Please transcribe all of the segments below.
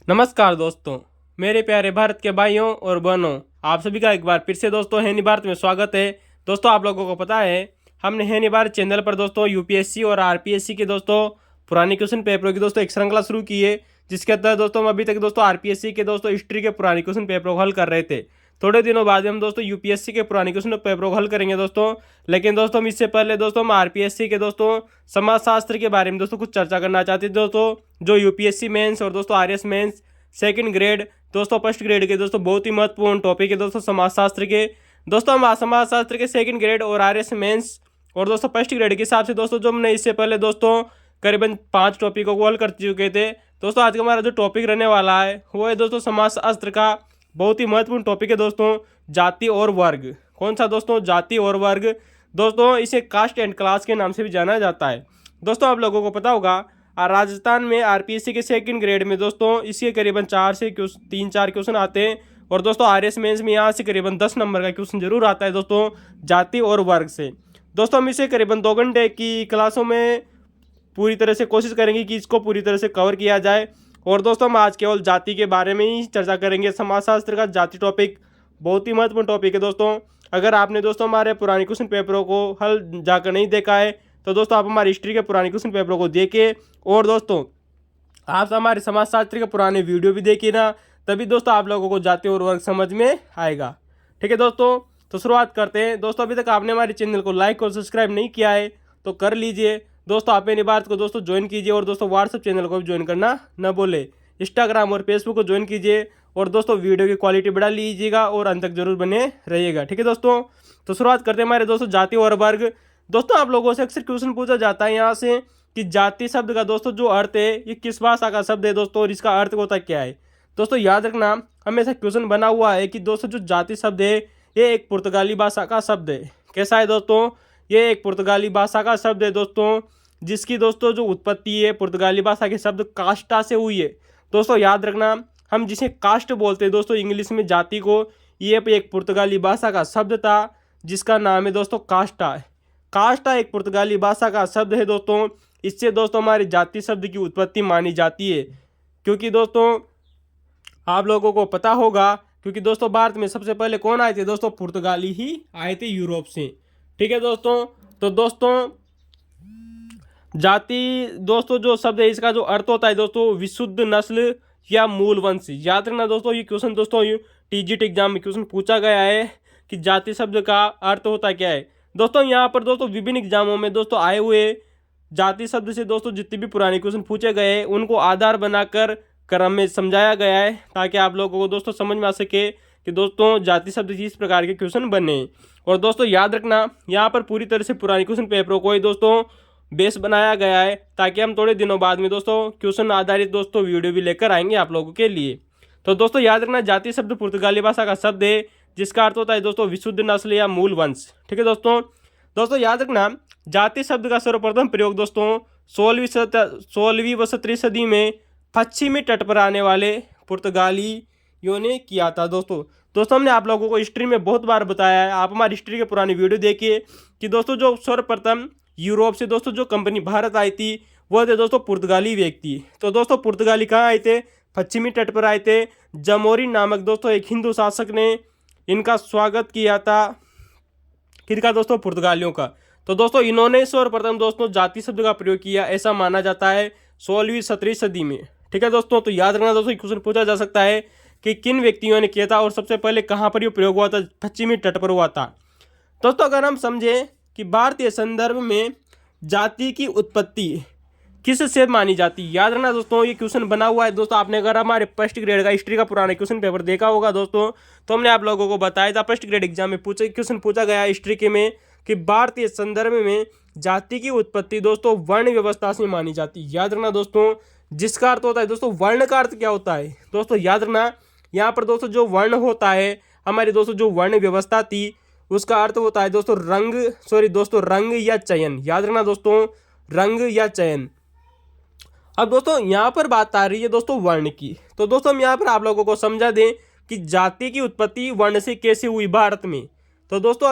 नमस्कार दोस्तों, मेरे प्यारे भारत के भाइयों और बहनों, आप सभी का एक बार फिर से दोस्तों हैनी भारत में स्वागत है। दोस्तों आप लोगों को पता है, हमने हैनी भारत चैनल पर दोस्तों यूपीएससी और आरपीएससी के दोस्तों पुराने क्वेश्चन पेपरों की दोस्तों एक श्रृंखला शुरू की है, जिसके तहत दोस्तों हम अभी तक दोस्तों आरपीएससी के दोस्तों हिस्ट्री के पुराने क्वेश्चन पेपरों को हल कर रहे थे। थोड़े दिनों बाद हम दोस्तों यूपीएससी के पुराने क्वेश्चन पेपरों को हल करेंगे दोस्तों। लेकिन दोस्तों हम इससे पहले दोस्तों हम आरपीएससी के दोस्तों समाजशास्त्र के बारे में दोस्तों कुछ चर्चा करना चाहते थे दोस्तों, जो यूपीएससी मेंस और दोस्तों आरएस मेंस सेकंड ग्रेड दोस्तों फर्स्ट ग्रेड के दोस्तों बहुत ही महत्वपूर्ण टॉपिक है दोस्तों समाजशास्त्र के। दोस्तों हम समाजशास्त्र के सेकंड ग्रेड और आरएस मेंस और दोस्तों फर्स्ट ग्रेड के हिसाब से दोस्तों जो हमने इससे पहले दोस्तों करीबन 5 टॉपिकों को हल कर चुके थे। दोस्तों आज का हमारा जो टॉपिक रहने वाला है वो है दोस्तों समाजशास्त्र का बहुत ही महत्वपूर्ण टॉपिक है दोस्तों, जाति और वर्ग। कौन सा दोस्तों? जाति और वर्ग। दोस्तों इसे कास्ट एंड क्लास के नाम से भी जाना जाता है। दोस्तों आप लोगों को पता होगा, राजस्थान में आरपीएससी के सेकंड ग्रेड में दोस्तों इसके करीबन 4 से 3-4 क्वेश्चन आते हैं, और दोस्तों आरएस मेंस में यहाँ से करीबन 10 नंबर का क्वेश्चन जरूर आता है दोस्तों जाति और वर्ग से। दोस्तों हम इसे करीबन 2 घंटे की क्लासों में पूरी तरह से कोशिश करेंगे कि इसको पूरी तरह से कवर किया जाए। और दोस्तों हम आज केवल जाति के बारे में ही चर्चा करेंगे। समाजशास्त्र का जाति टॉपिक बहुत ही महत्वपूर्ण टॉपिक है दोस्तों। अगर आपने दोस्तों हमारे पुराने क्वेश्चन पेपरों को हल जाकर नहीं देखा है तो दोस्तों आप हमारी हिस्ट्री के पुराने क्वेश्चन पेपरों को देखिए, और दोस्तों आप हमारे समाजशास्त्र के पुराने वीडियो भी देखिए ना, तभी दोस्तों आप लोगों को जाति और वर्ग समझ में आएगा। ठीक है दोस्तों, तो शुरुआत करते हैं। दोस्तों अभी तक आपने हमारे चैनल को लाइक और सब्सक्राइब नहीं किया है तो कर लीजिए दोस्तों। आप मेरी बात को दोस्तों ज्वाइन कीजिए, और दोस्तों व्हाट्सएप चैनल को भी ज्वाइन करना न भूले। इंस्टाग्राम और फेसबुक को ज्वाइन कीजिए, और दोस्तों वीडियो की क्वालिटी बढ़ा लीजिएगा और अंत तक जरूर बने रहिएगा। ठीक है दोस्तों, तो शुरुआत करते हैं हमारे दोस्तों जाति और वर्ग। दोस्तों आप लोगों से अक्सर क्वेश्चन पूछा जाता है यहाँ से कि जाति शब्द का दोस्तों जो अर्थ है ये किस भाषा का शब्द है दोस्तों, और इसका अर्थ होता क्या है। दोस्तों याद रखना, हमेशा क्वेश्चन बना हुआ है कि दोस्तों जो जाति शब्द है ये एक पुर्तगाली भाषा का शब्द है। कैसा है दोस्तों? ये एक पुर्तगाली भाषा का शब्द है दोस्तों, जिसकी दोस्तों जो उत्पत्ति है पुर्तगाली भाषा के शब्द कास्टा से हुई है। दोस्तों याद रखना, हम जिसे कास्ट बोलते हैं दोस्तों इंग्लिश में जाति को, ये एक पुर्तगाली भाषा का शब्द था जिसका नाम है दोस्तों कास्टा। कास्टा एक पुर्तगाली भाषा का शब्द है दोस्तों। इससे दोस्तों हमारे जाति शब्द की उत्पत्ति मानी जाती है, क्योंकि दोस्तों आप लोगों को पता होगा, क्योंकि दोस्तों भारत में सबसे पहले कौन आए थे दोस्तों? पुर्तगाली ही आए थे यूरोप से। ठीक है दोस्तों, तो दोस्तों जाति दोस्तों जो शब्द है इसका जो अर्थ होता है दोस्तों विशुद्ध नस्ल या मूल वंश। याद रखना दोस्तों, ये क्वेश्चन दोस्तों टीजीटी एग्जाम में क्वेश्चन पूछा गया है कि जाति शब्द का अर्थ होता क्या है। दोस्तों यहाँ पर दोस्तों विभिन्न एग्जामों में दोस्तों आए हुए जाति शब्द से दोस्तों जितने भी पुराने क्वेश्चन पूछे गए हैं उनको आधार बनाकर क्रम में समझाया गया है, ताकि आप लोगों को दोस्तों समझ में आ सके कि दोस्तों जाति शब्द से इस प्रकार के क्वेश्चन बने। और दोस्तों याद रखना, यहाँ पर पूरी तरह से पुराने क्वेश्चन पेपरों को ही दोस्तों बेस बनाया गया है, ताकि हम थोड़े दिनों बाद में दोस्तों क्वेश्चन आधारित दोस्तों वीडियो भी लेकर आएंगे आप लोगों के लिए। तो दोस्तों याद रखना, जाति शब्द पुर्तगाली भाषा का शब्द है जिसका अर्थ होता है दोस्तों विशुद्ध नस्ल या मूल वंश। ठीक है दोस्तों, दोस्तों याद रखना, जाति शब्द का सर्वप्रथम प्रयोग दोस्तों 16वीं व 17वीं सदी में पश्चिमी तट पर आने वाले पुर्तगालियों ने किया था। दोस्तों हमने आप लोगों को हिस्ट्री में बहुत बार बताया है, आप हमारी हिस्ट्री के पुरानी वीडियो देखिए कि दोस्तों जो सर्वप्रथम यूरोप से दोस्तों जो कंपनी भारत आई थी वो थे दोस्तों पुर्तगाली व्यक्ति। तो दोस्तों पुर्तगाली कहाँ आए थे? पश्चिमी तट पर आए थे। जमोरी नामक दोस्तों एक हिंदू शासक ने इनका स्वागत किया था। किसका दोस्तों? पुर्तगालियों का। तो दोस्तों इन्होंने सर्वप्रथम दोस्तों जाति शब्द का प्रयोग किया, ऐसा माना जाता है 16वीं-17वीं सदी में। ठीक है दोस्तों, तो याद रखना दोस्तों क्वेश्चन पूछा जा सकता है कि किन व्यक्तियों ने किया था और सबसे पहले कहाँ पर यह प्रयोग हुआ था? पश्चिमी तट पर हुआ था। दोस्तों अगर हम समझें कि भारतीय संदर्भ में जाति की उत्पत्ति किससे मानी जाती है, याद रखना दोस्तों ये क्वेश्चन बना हुआ है दोस्तों। आपने अगर हमारे फर्स्ट ग्रेड का हिस्ट्री का पुराना क्वेश्चन पेपर देखा होगा दोस्तों, तो हमने आप लोगों को बताया था फर्स्ट ग्रेड एग्जाम में क्वेश्चन पूछा गया हिस्ट्री के में कि भारतीय संदर्भ में जाति की उत्पत्ति दोस्तों वर्ण व्यवस्था से मानी जाती है। याद रखना दोस्तों, जिसका अर्थ होता है दोस्तों वर्ण का अर्थ क्या होता है दोस्तों? याद रखना, यहाँ पर दोस्तों जो वर्ण होता है, हमारी दोस्तों जो वर्ण व्यवस्था थी उसका अर्थ होता है दोस्तों रंग या चयन। याद रखना दोस्तों, रंग या चयन। अब दोस्तों यहाँ पर बात आ रही है दोस्तों वर्ण की। तो दोस्तों हम यहाँ पर आप लोगों को समझा दें कि जाति की उत्पत्ति वर्ण से कैसे हुई भारत में। तो दोस्तों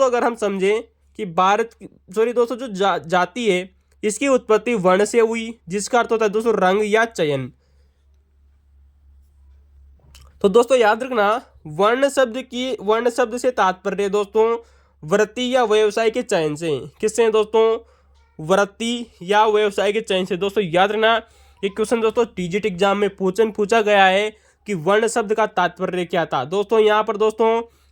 अगर हम समझें कि दोस्तों जो जाति है इसकी उत्पत्ति वर्ण से हुई, जिसका अर्थ होता है दोस्तों रंग या चयन। तो दोस्तों याद रखना, वर्ण शब्द से तात्पर्य दोस्तों वृत्ति या व्यवसाय के चयन से। किससे दोस्तों? वृत्ति या व्यवसाय के चयन से। दोस्तों याद रखना, ये क्वेश्चन दोस्तों टीजीटी एग्जाम में पूछा गया है कि वर्ण शब्द का तात्पर्य क्या था। दोस्तों यहाँ पर दोस्तों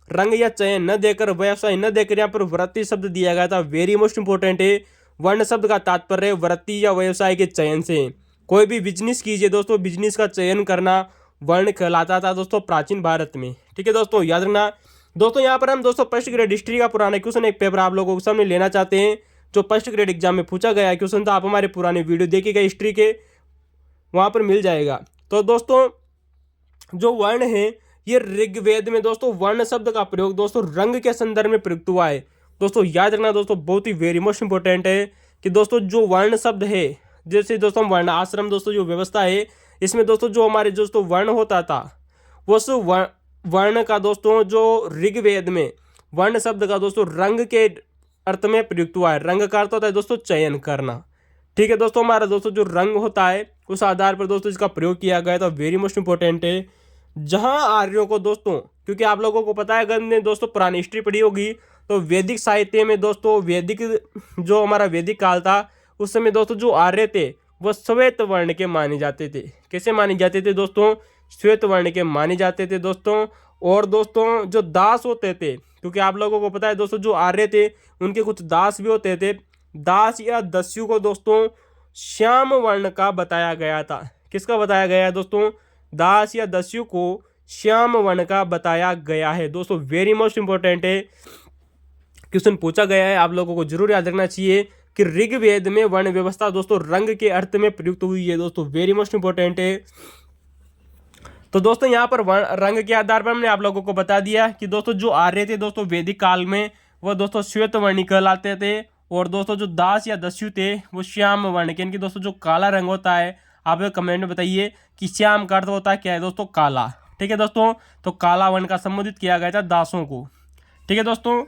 रंग या चयन न देकर, व्यवसाय न देकर यहाँ पर वृत्ति शब्द दिया गया था। वेरी मोस्ट इंपोर्टेंट है। वर्ण शब्द का तात्पर्य वृत्ति या व्यवसाय के चयन से। कोई भी बिजनेस कीजिए दोस्तों, बिजनेस का चयन करना वर्ण कहलाता था दोस्तों प्राचीन भारत में। ठीक है दोस्तों, याद रखना। दोस्तों यहाँ पर हम दोस्तों फर्स्ट ग्रेड हिस्ट्री का पुराना क्वेश्चन एक पेपर आप लोगों के सामने लेना चाहते हैं, जो फर्स्ट ग्रेड एग्जाम में पूछा गया क्वेश्चन था। आप हमारे पुराने वीडियो देखिएगा हिस्ट्री के, वहाँ पर मिल जाएगा। तो दोस्तों जो वर्ण है, ये ऋग्वेद में दोस्तों वर्ण शब्द का प्रयोग दोस्तों रंग के संदर्भ में प्रयुक्त हुआ है। दोस्तों याद रखना दोस्तों, बहुत ही वेरी मोस्ट इंपोर्टेंट है कि दोस्तों जो वर्ण शब्द है, जैसे दोस्तों वर्ण आश्रम दोस्तों जो व्यवस्था है, इसमें दोस्तों जो हमारे दोस्तों वर्ण होता था, उस वर्ण का दोस्तों जो ऋग्वेद में वर्ण शब्द का दोस्तों रंग के अर्थ में प्रयुक्त हुआ है। रंग का अर्थ होता है दोस्तों चयन करना। ठीक है दोस्तों, हमारा दोस्तों जो रंग होता है उस आधार पर दोस्तों इसका प्रयोग किया गया था। वेरी मोस्ट इंपोर्टेंट है। जहां आर्यों को दोस्तों, क्योंकि आप लोगों को पता है, अगर ने दोस्तों पुरानी हिस्ट्री पढ़ी होगी तो वैदिक साहित्य में दोस्तों, वैदिक जो हमारा वैदिक काल था, उस समय दोस्तों जो आर्य थे वह श्वेत वर्ण के माने जाते थे। कैसे माने जाते थे दोस्तों? श्वेत वर्ण के माने जाते थे दोस्तों। और दोस्तों जो दास होते थे, क्योंकि आप लोगों को पता है दोस्तों जो आर्य थे उनके कुछ दास भी होते थे। दास या दस्यु को दोस्तों श्याम वर्ण का बताया गया था। किसका बताया गया है दोस्तों? दास या दस्यु को श्याम वर्ण का बताया गया है। दोस्तों वेरी मोस्ट इंपोर्टेंट है, क्वेश्चन पूछा गया है, आप लोगों को जरूर याद रखना चाहिए कि ऋग्वेद में वर्ण व्यवस्था दोस्तों रंग के अर्थ में प्रयुक्त हुई है। दोस्तों वेरी मोस्ट इंपोर्टेंट है। तो दोस्तों यहाँ पर रंग के आधार पर हमने आप लोगों को बता दिया कि दोस्तों जो आर्य थे दोस्तों वैदिक काल में, वह दोस्तों श्वेत वर्णी कहलाते थे। और दोस्तों जो दास या दस्यु थे वो श्याम वर्ण के, इनकी दोस्तों जो काला रंग होता है, आप कमेंट में बताइए कि श्याम का अर्थ होता है क्या है दोस्तों? काला। ठीक है दोस्तों, तो काला वर्ण का संबोधित किया गया था दासों को। ठीक है दोस्तों।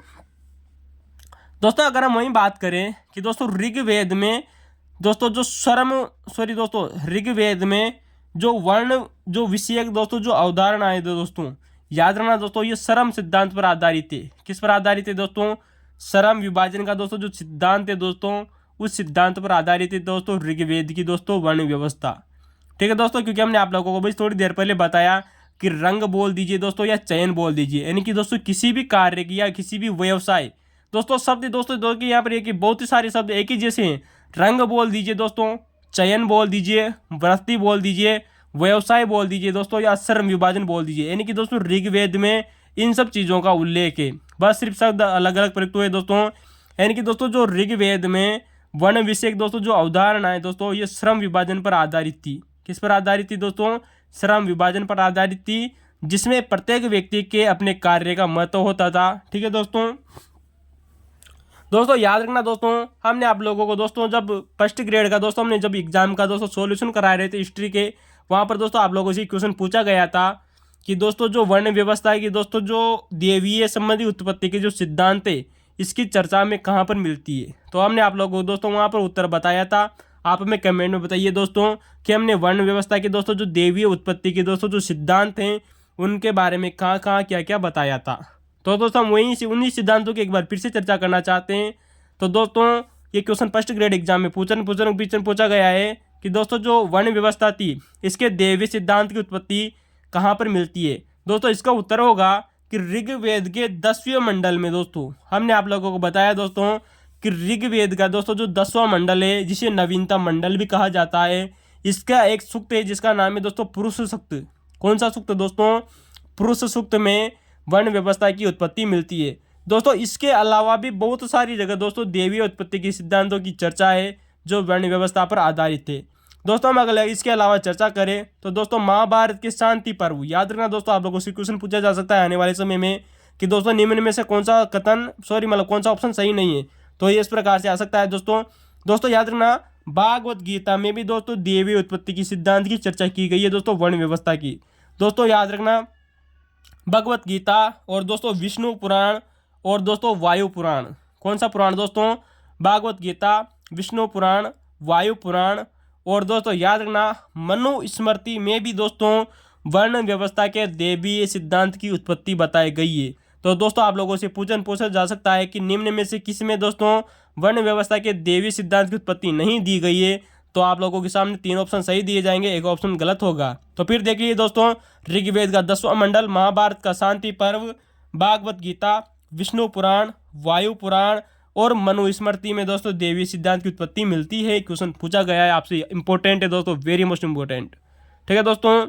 दोस्तों अगर हम वही बात करें कि दोस्तों ऋग्वेद में दोस्तों जो दोस्तों ऋग्वेद में जो वर्ण जो विषयक दोस्तों जो अवधारणाएं दोस्तों, याद रखना दोस्तों, ये श्रम सिद्धांत पर आधारित है। किस पर आधारित है दोस्तों? श्रम विभाजन का दोस्तों जो सिद्धांत है दोस्तों, उस सिद्धांत पर आधारित है दोस्तों ऋग्वेद की दोस्तों वर्ण व्यवस्था। ठीक है दोस्तों, क्योंकि हमने आप लोगों को भी थोड़ी देर पहले बताया कि रंग बोल दीजिए दोस्तों या चयन बोल दीजिए, यानी कि दोस्तों किसी भी कार्य की या किसी भी व्यवसाय दोस्तों शब्द दोस्तों यहाँ पर एक बहुत ही सारे शब्द एक ही जैसे हैं। रंग बोल दीजिए दोस्तों, चयन बोल दीजिए, वृत्ति बोल दीजिए, व्यवसाय बोल दीजिए दोस्तों, या श्रम विभाजन बोल दीजिए, यानी कि दोस्तों ऋग्वेद में इन सब चीज़ों का उल्लेख है। बस सिर्फ शब्द अलग अलग प्रयुक्त हुए दोस्तों। यानी कि दोस्तों जो ऋग्वेद में वर्ण विषयक दोस्तों जो अवधारणा है दोस्तों, ये श्रम विभाजन पर आधारित थी। किस पर आधारित थी दोस्तों? श्रम विभाजन पर आधारित थी, जिसमें प्रत्येक व्यक्ति के अपने कार्य का महत्व होता था। ठीक है दोस्तों याद रखना दोस्तों, हमने आप लोगों को दोस्तों जब फर्स्ट ग्रेड का दोस्तों हमने जब एग्जाम का दोस्तों सॉल्यूशन करा रहे थे हिस्ट्री के, वहाँ पर दोस्तों आप लोगों से क्वेश्चन पूछा गया था कि दोस्तों जो वर्ण व्यवस्था है कि दोस्तों जो देवीय संबंधी उत्पत्ति के जो सिद्धांत है, इसकी चर्चा में कहाँ पर मिलती है। तो हमने आप लोगों को दोस्तों वहाँ पर उत्तर बताया था। आप हमें कमेंट में बताइए दोस्तों कि हमने वर्ण व्यवस्था की दोस्तों जो देवीय उत्पत्ति के दोस्तों जो सिद्धांत हैं, उनके बारे में कहाँ कहाँ क्या क्या बताया था। तो दोस्तों हम वहीं से उन्हीं सिद्धांतों की एक बार फिर से चर्चा करना चाहते हैं। तो दोस्तों ये क्वेश्चन फर्स्ट ग्रेड एग्जाम में पूछा गया है कि दोस्तों जो वर्ण व्यवस्था थी, इसके देवी सिद्धांत की उत्पत्ति कहाँ पर मिलती है। दोस्तों इसका उत्तर होगा कि ऋग्वेद के 10वें मंडल में। दोस्तों हमने आप लोगों को बताया दोस्तों कि ऋग्वेद का दोस्तों जो 10वां मंडल है, जिसे नवीनतम मंडल भी कहा जाता है, इसका एक सूक्त है जिसका नाम है दोस्तों पुरुष सूक्त। कौन सा सूक्त दोस्तों? पुरुष सूक्त में वर्ण व्यवस्था की उत्पत्ति मिलती है। दोस्तों इसके अलावा भी बहुत सारी जगह दोस्तों देवीय उत्पत्ति के सिद्धांतों की चर्चा है जो वर्ण व्यवस्था पर आधारित है। दोस्तों हम अगर इसके अलावा चर्चा करें तो दोस्तों महाभारत के शांति पर्व, याद रखना दोस्तों, आप लोगों से क्वेश्चन पूछा जा सकता है आने वाले समय में कि दोस्तों निम्न में से कौन सा कौन सा ऑप्शन सही नहीं है। तो ये इस प्रकार से आ सकता है दोस्तों याद रखना, भागवत गीता में भी दोस्तों देवीय उत्पत्ति की सिद्धांत की चर्चा की गई है दोस्तों वर्ण व्यवस्था की। दोस्तों याद रखना, भगवत गीता और दोस्तों विष्णु पुराण और दोस्तों वायु पुराण। कौन सा पुराण दोस्तों? भागवत गीता, विष्णु पुराण, वायु पुराण। और दोस्तों याद रखना, मनु स्मृति में भी दोस्तों वर्ण व्यवस्था के दैवीय सिद्धांत की उत्पत्ति बताई गई है। तो दोस्तों आप लोगों से पूछा जा सकता है कि निम्न में से किस में दोस्तों वर्ण व्यवस्था के दैवीय सिद्धांत की उत्पत्ति नहीं दी गई है। तो आप लोगों के सामने 3 ऑप्शन सही दिए जाएंगे, एक ऑप्शन गलत होगा। तो फिर देख लीजिए दोस्तों, ऋग्वेद का 10वां मंडल, महाभारत का शांति पर्व, भागवत गीता, विष्णु पुराण, वायु पुराण और मनुस्मृति में दोस्तों दैवीय सिद्धांत की उत्पत्ति मिलती है। क्वेश्चन पूछा गया है आपसे, इंपॉर्टेंट है दोस्तों, वेरी मोस्ट इंपॉर्टेंट। ठीक है दोस्तों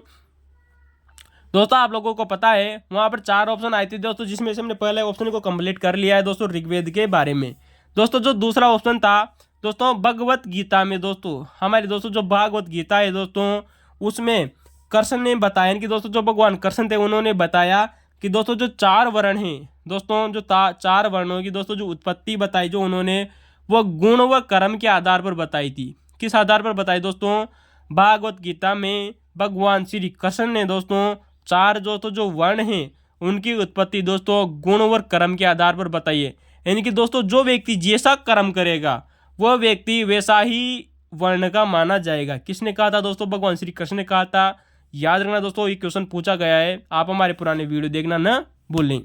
आप लोगों को पता है वहां पर 4 ऑप्शन आए थे दोस्तों, जिसमें से हमने पहले ऑप्शन को कंप्लीट कर लिया है दोस्तों ऋग्वेद के बारे में। दोस्तों जो दूसरा ऑप्शन था दोस्तों भगवत गीता में, दोस्तों हमारे दोस्तों जो भागवत गीता है दोस्तों, उसमें कृष्ण ने बताया कि दोस्तों जो भगवान कृष्ण थे उन्होंने बताया कि दोस्तों जो 4 वर्ण हैं दोस्तों, जो 4 वर्णों की दोस्तों जो उत्पत्ति बताई जो उन्होंने, वो गुण व कर्म के आधार पर बताई थी। किस आधार पर बताई दोस्तों? भागवत गीता में भगवान श्री कृष्ण ने दोस्तों 4 दोस्तों जो वर्ण हैं उनकी उत्पत्ति दोस्तों गुण व कर्म के आधार पर बताई है। यानी कि दोस्तों जो व्यक्ति जैसा कर्म करेगा वह व्यक्ति वैसा ही वर्ण का माना जाएगा। किसने कहा था दोस्तों? भगवान श्री कृष्ण ने कहा था। याद रखना दोस्तों, ये क्वेश्चन पूछा गया है, आप हमारे पुराने वीडियो देखना न भूलें।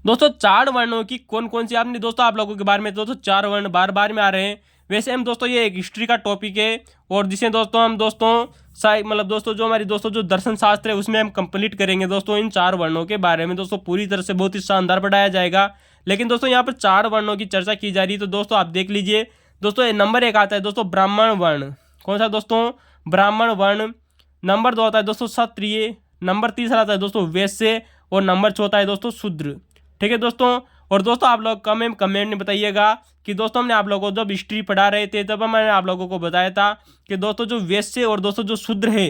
दोस्तों 4 वर्णों की कौन कौन सी, आपने दोस्तों आप लोगों के बारे में दोस्तों 4 वर्ण बार बार में आ रहे हैं। वैसे हम दोस्तों ये एक हिस्ट्री का टॉपिक है और जिसे दोस्तों हम दोस्तों मतलब दोस्तों जो हमारी दोस्तों जो दर्शन शास्त्र है उसमें हम कंप्लीट करेंगे दोस्तों इन 4 वर्णों के बारे में दोस्तों पूरी तरह से बहुत ही शानदार पढ़ाया जाएगा। लेकिन दोस्तों यहाँ पर 4 वर्णों की चर्चा की जा रही है। तो दोस्तों आप देख लीजिए दोस्तों, नंबर 1 आता है दोस्तों ब्राह्मण वर्ण। कौन सा दोस्तों? ब्राह्मण वर्ण। नंबर 2 आता है दोस्तों क्षत्रिय। नंबर 3 आता है दोस्तों वैश्य और नंबर 4 है दोस्तों शूद्र। ठीक है दोस्तों, और दोस्तों आप लोग कमेंट में बताइएगा कि दोस्तों हमने आप लोगों को जब हिस्ट्री पढ़ा रहे थे तब मैंने आप लोगों को बताया था कि दोस्तों जो वैश्य और दोस्तों जो शूद्र है,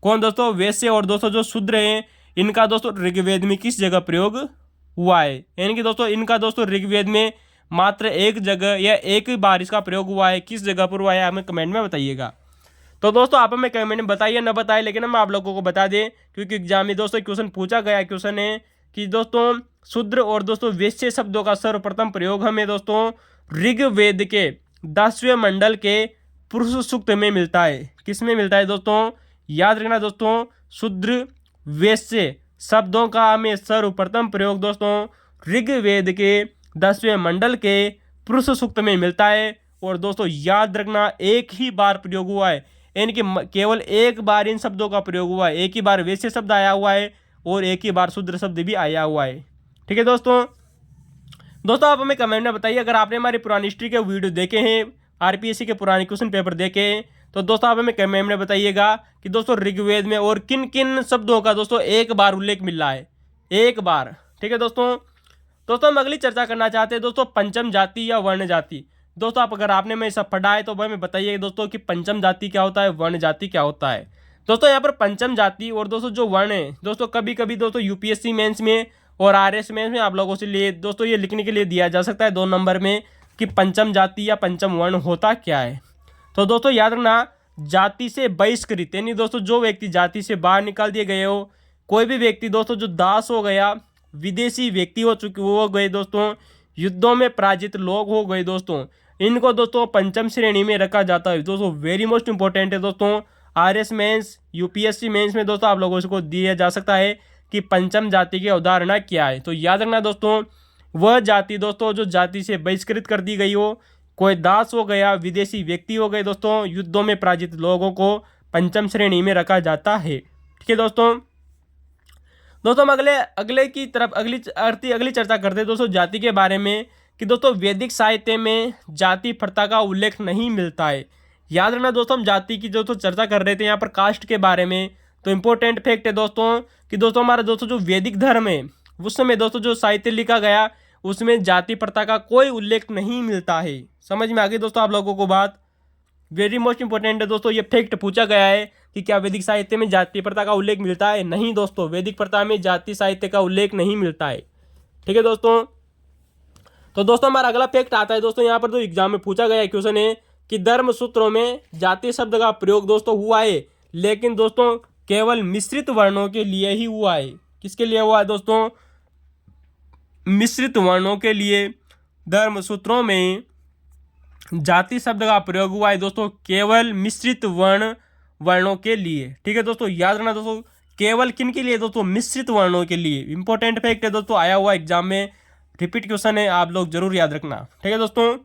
कौन दोस्तों? वैश्य और दोस्तों जो शूद्र है, इनका दोस्तों ऋग्वेद में किस जगह प्रयोग हुआ है। यानी कि दोस्तों इनका दोस्तों ऋग्वेद में मात्र एक जगह या एक ही बार इसका प्रयोग हुआ है। किस जगह पर हुआ है हमें कमेंट में बताइएगा। तो दोस्तों आप हमें कमेंट में बताइए ना बताइए, लेकिन हम आप लोगों को बता दें क्योंकि एग्जाम में दोस्तों क्वेश्चन पूछा गया। क्वेश्चन है कि दोस्तों शूद्र और दोस्तों वैश्य शब्दों का सर्वप्रथम प्रयोग हमें दोस्तों ऋग्वेद के 10वें मंडल के पुरुष सूक्त में मिलता है। किस में मिलता है दोस्तों? याद रखना दोस्तों, शूद्र वैश्य शब्दों का हमें सर्वप्रथम प्रयोग दोस्तों ऋग्वेद के 10वें मंडल के पुरुष सूक्त में मिलता है। और दोस्तों याद रखना एक ही बार प्रयोग हुआ है, यानी कि केवल एक बार इन शब्दों का प्रयोग हुआ है। एक ही बार वैश्य शब्द आया हुआ है और एक ही बार शूद्र शब्द भी आया हुआ है। ठीक है दोस्तों आप हमें कमेंट में बताइए अगर आपने हमारी पुरानी हिस्ट्री के वीडियो देखे हैं, आरपीएससी के पुराने क्वेश्चन पेपर देखे हैं, तो दोस्तों आप हमें कमेंट में बताइएगा कि दोस्तों ऋग्वेद में और किन किन शब्दों का दोस्तों एक बार उल्लेख मिल रहा है, एक बार। ठीक है दोस्तों हम अगली चर्चा करना चाहते हैं दोस्तों पंचम जाति या वर्ण जाति। दोस्तों अगर आपने में सब पढ़ा है तो हमें बताइए दोस्तों कि पंचम जाति क्या होता है, वर्ण जाति क्या होता है। दोस्तों यहाँ पर पंचम जाति और दोस्तों जो वर्ण है दोस्तों कभी कभी दोस्तों यूपीएससी मेंस में और आरएस मेंस में आप लोगों से लिए दोस्तों ये लिखने के लिए दिया जा सकता है 2 नंबर में कि पंचम जाति या पंचम वर्ण होता क्या है। तो दोस्तों याद रखना, जाति से बहिष्कृत यानी दोस्तों जो व्यक्ति जाति से बाहर निकाल दिए गए हो, कोई भी व्यक्ति दोस्तों जो दास हो गया, विदेशी व्यक्ति हो गए दोस्तों, युद्धों में पराजित लोग हो गए दोस्तों, इनको दोस्तों पंचम श्रेणी में रखा जाता है। दोस्तों वेरी मोस्ट इंपॉर्टेंट है दोस्तों, आरएस मेंस यूपीएससी मेंस में दोस्तों आप लोगों को दिया जा सकता है कि पंचम जाति की अवधारणा क्या है। तो याद रखना दोस्तों, वह जाति दोस्तों जो जाति से बहिष्कृत कर दी गई हो, कोई दास हो गया, विदेशी व्यक्ति हो गए दोस्तों, युद्धों में पराजित लोगों को पंचम श्रेणी में रखा जाता है। ठीक है दोस्तों हम अगले की तरफ अगली चर्चा करते हैं दोस्तों जाति के बारे में कि दोस्तों वैदिक साहित्य में जाति प्रथा का उल्लेख नहीं मिलता है। याद रखना दोस्तों, हम जाति की दोस्तों चर्चा कर रहे थे यहाँ पर कास्ट के बारे में। तो इंपॉर्टेंट फैक्ट है दोस्तों कि दोस्तों हमारा दोस्तों जो वैदिक धर्म है उस समय दोस्तों जो साहित्य लिखा गया उसमें जाति प्रथा का कोई उल्लेख नहीं मिलता है। समझ में आ गई दोस्तों आप लोगों को बात? वेरी मोस्ट इंपॉर्टेंट है दोस्तों, ये फैक्ट पूछा गया है कि क्या वैदिक साहित्य में जाति प्रथा का उल्लेख मिलता है? नहीं दोस्तों, वैदिक प्रथा में जाति साहित्य का उल्लेख नहीं मिलता है। ठीक है दोस्तों, तो दोस्तों हमारा अगला फैक्ट आता है दोस्तों, यहाँ पर जो एग्जाम में पूछा गया क्वेश्चन है कि धर्म सूत्रों में जाति शब्द का प्रयोग दोस्तों हुआ है, लेकिन दोस्तों केवल मिश्रित वर्णों के लिए ही हुआ है। किसके लिए हुआ है दोस्तों? मिश्रित वर्णों के लिए धर्म सूत्रों में जाति शब्द का प्रयोग हुआ है दोस्तों, केवल मिश्रित वर्ण वर्णों के लिए। ठीक है दोस्तों, याद रखना दोस्तों, केवल किन के लिए दोस्तों, मिश्रित वर्णों के लिए। इंपॉर्टेंट फैक्ट है दोस्तों, आया हुआ एग्जाम में रिपीट क्वेश्चन है, आप लोग जरूर याद रखना। ठीक है दोस्तों,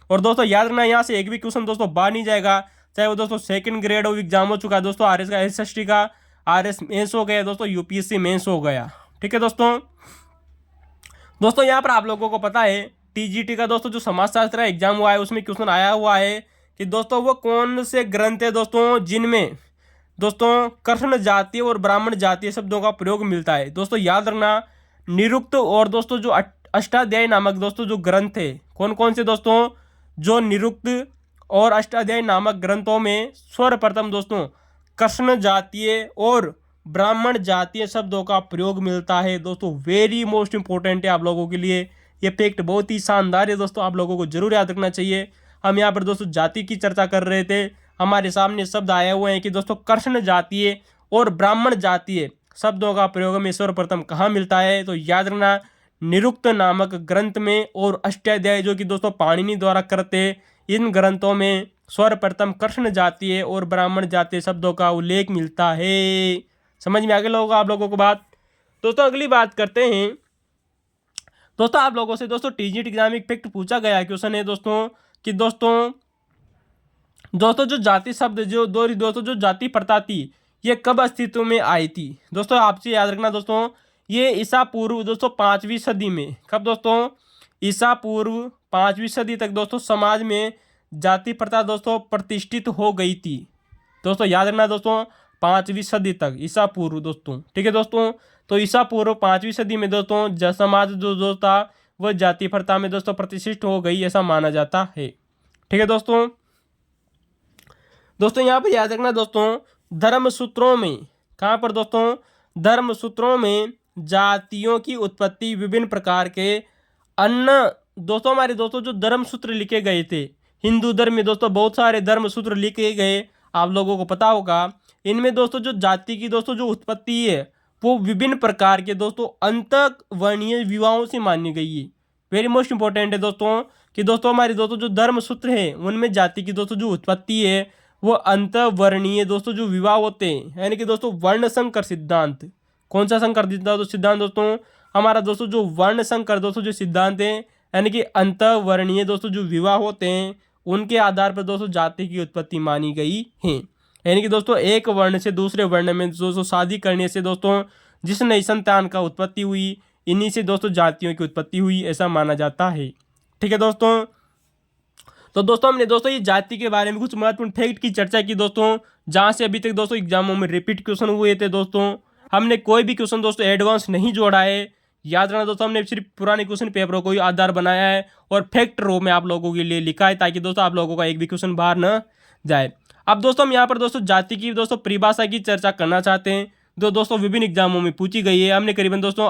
और दोस्तों याद रखना, यहाँ से एक भी क्वेश्चन दोस्तों बाहर नहीं जाएगा, चाहे वो दोस्तों सेकंड ग्रेड ऑफ एग्जाम हो चुका है दोस्तों, आर एस का, SST का, RS मेंस हो गया दोस्तों, UPSC मेंस हो गया। ठीक है दोस्तों, यहाँ पर आप लोगों को पता है TGT का दोस्तों जो समाजशास्त्र एग्जाम हुआ है उसमें क्वेश्चन आया हुआ है कि दोस्तों वो कौन से ग्रंथ है दोस्तों जिनमें दोस्तों कृष्ण जातीय और ब्राह्मण जातीय शब्दों का प्रयोग मिलता है। दोस्तों याद रखना, निरुक्त और दोस्तों जो अष्टाध्यायी नामक दोस्तों जो ग्रंथ है, कौन कौन से दोस्तों, जो निरुक्त और अष्टाध्यायी नामक ग्रंथों में सर्वप्रथम दोस्तों कृष्ण जातीय और ब्राह्मण जातीय शब्दों का प्रयोग मिलता है। दोस्तों वेरी मोस्ट इंपॉर्टेंट है आप लोगों के लिए, ये फैक्ट बहुत ही शानदार है दोस्तों, आप लोगों को जरूर याद रखना चाहिए। हम यहाँ पर दोस्तों जाति की चर्चा कर रहे थे, हमारे सामने शब्द आए हुए हैं कि दोस्तों कृष्ण जातीय और ब्राह्मण जातीय शब्दों का प्रयोग में सर्वप्रथम कहाँ मिलता है, तो याद रखना निरुक्त नामक ग्रंथ में और अष्टाध्यायी जो कि दोस्तों पाणिनि द्वारा करते, इन ग्रंथों में सर्वप्रथम कृष्ण जातीय और ब्राह्मण जातीय शब्दों का उल्लेख मिलता है। समझ में आ गया होगा आप लोगों को बात। दोस्तों अगली बात करते हैं दोस्तों, आप लोगों से दोस्तों TGT एग्जाम एक फैक्ट पूछा गया क्वेश्चन है दोस्तों कि दोस्तों जो जाति शब्द दोस्तों जो जाति प्रथा थी ये कब अस्तित्व में आई थी। दोस्तों आपसे याद रखना दोस्तों, ये ईसा पूर्व दोस्तों 5वीं सदी में, कब दोस्तों, ईसा पूर्व 5वीं सदी तक दोस्तों समाज में जाति प्रथा दोस्तों प्रतिष्ठित हो गई थी। दोस्तों याद रखना दोस्तों 5वीं सदी तक, ईसा पूर्व दोस्तों। ठीक है दोस्तों, तो ईसा पूर्व 5वीं सदी में दोस्तों समाज जो था वह जाति प्रथा में दोस्तों प्रतिष्ठित हो गई, ऐसा माना जाता है। ठीक है दोस्तों, यहाँ पर याद रखना दोस्तों, धर्म सूत्रों में, कहाँ पर दोस्तों, धर्म सूत्रों में जातियों की उत्पत्ति विभिन्न प्रकार के अन्य दोस्तों, हमारे दोस्तों जो धर्म सूत्र लिखे गए थे हिंदू धर्म में दोस्तों, बहुत सारे धर्म सूत्र लिखे गए, आप लोगों को पता होगा। इनमें दोस्तों जो जाति की दोस्तों जो उत्पत्ति है वो विभिन्न प्रकार के दोस्तों अंतःवर्णीय विवाहों से मानी गई है। वेरी मोस्ट इंपॉर्टेंट है दोस्तों कि दोस्तों हमारे दोस्तों जो धर्म सूत्र है उनमें जाति की दोस्तों जो उत्पत्ति है वो अंतःवर्णीय दोस्तों जो विवाह होते हैं, यानी कि दोस्तों वर्ण संकर सिद्धांत। कौन सा संकर सिद्धांत दोस्तों, हमारा दोस्तों जो वर्ण संकर दोस्तों जो सिद्धांत है, यानी कि अंतःवर्णीय दोस्तों जो विवाह होते हैं उनके आधार पर दोस्तों जाति की उत्पत्ति मानी गई है। यानी कि दोस्तों एक वर्ण से दूसरे वर्ण में दोस्तों शादी करने से दोस्तों जिस नई संतान का उत्पत्ति हुई, इन्हीं से दोस्तों जातियों की उत्पत्ति हुई, ऐसा माना जाता है। ठीक है दोस्तों, तो दोस्तों हमने दोस्तों ये जाति के बारे में कुछ महत्वपूर्ण फैक्ट की चर्चा की दोस्तों, जहां से अभी तक दोस्तों एग्जामों में रिपीट क्वेश्चन हुए थे दोस्तों। हमने कोई भी क्वेश्चन दोस्तों एडवांस नहीं जोड़ा है, याद रखना दोस्तों, हमने सिर्फ पुराने क्वेश्चन पेपरों को ही आधार बनाया है और फैक्ट रो में आप लोगों के लिए लिखा है, ताकि दोस्तों आप लोगों का एक भी क्वेश्चन बाहर न जाए। अब दोस्तों हम यहाँ पर दोस्तों जाति की दोस्तों परिभाषा की चर्चा करना चाहते हैं, जो दोस्तों विभिन्न एग्जामों में पूछी गई है। हमने करीबन दोस्तों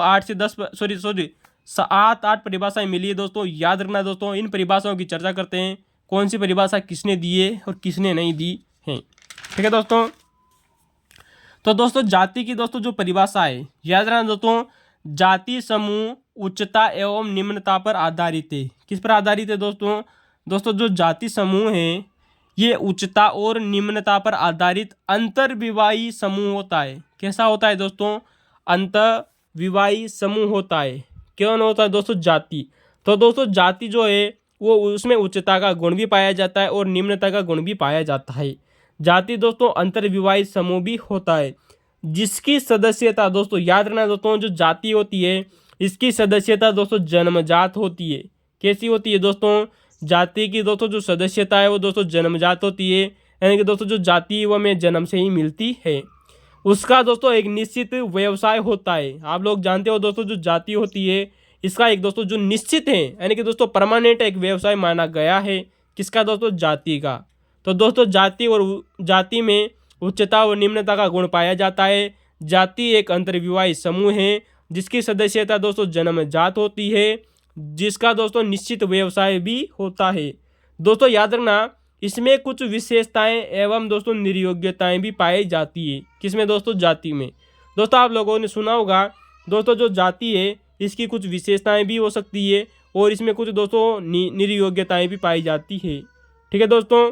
7-8 परिभाषाएं मिली है दोस्तों। याद रखना दोस्तों, इन परिभाषाओं की चर्चा करते हैं, कौन सी परिभाषा किसने दी है और किसने नहीं दी है। ठीक है दोस्तों, तो दोस्तों जाति की दोस्तों जो परिभाषा है, याद रखना दोस्तों, जाति समूह उच्चता एवं निम्नता पर आधारित है। किस पर आधारित है दोस्तों, जो जाति समूह है ये उच्चता और निम्नता पर आधारित अंतर्विवाही समूह होता है। कैसा होता है दोस्तों, अंतर्विवाही समूह होता है। कौन होता है दोस्तों, जाति। तो दोस्तों जाति जो है वो उसमें उच्चता का गुण भी पाया जाता है और निम्नता का गुण भी पाया जाता है। जाति दोस्तों अंतर्विवाही समूह भी होता है, जिसकी सदस्यता दोस्तों, याद रखना दोस्तों, जो जाति होती है इसकी सदस्यता दोस्तों जन्मजात होती है। कैसी होती है दोस्तों, जाति की दोस्तों जो सदस्यता है वो दोस्तों जन्मजात होती है, यानी कि दोस्तों जो जाति है वो हमें जन्म से ही मिलती है। उसका दोस्तों एक निश्चित व्यवसाय होता है। आप लोग जानते हो दोस्तों, जो जाति होती है इसका एक दोस्तों जो निश्चित है, यानी कि दोस्तों परमानेंट एक व्यवसाय माना गया है। किसका दोस्तों, जाति का। तो दोस्तों जाति और जाति में उच्चता और निम्नता का गुण पाया जाता है। जाति एक अंतर्विवाही समूह है जिसकी सदस्यता दोस्तों जन्मजात होती है, जिसका दोस्तों निश्चित व्यवसाय भी होता है। दोस्तों याद रखना, इसमें कुछ विशेषताएं एवं दोस्तों निर्योग्यताएं भी पाई जाती है। किसमें दोस्तों, जाति में। दोस्तों आप लोगों ने सुना होगा दोस्तों, जो जाति है इसकी कुछ विशेषताएं भी हो सकती है और इसमें कुछ दोस्तों निर्योग्यताएं भी पाई जाती है। ठीक है दोस्तों,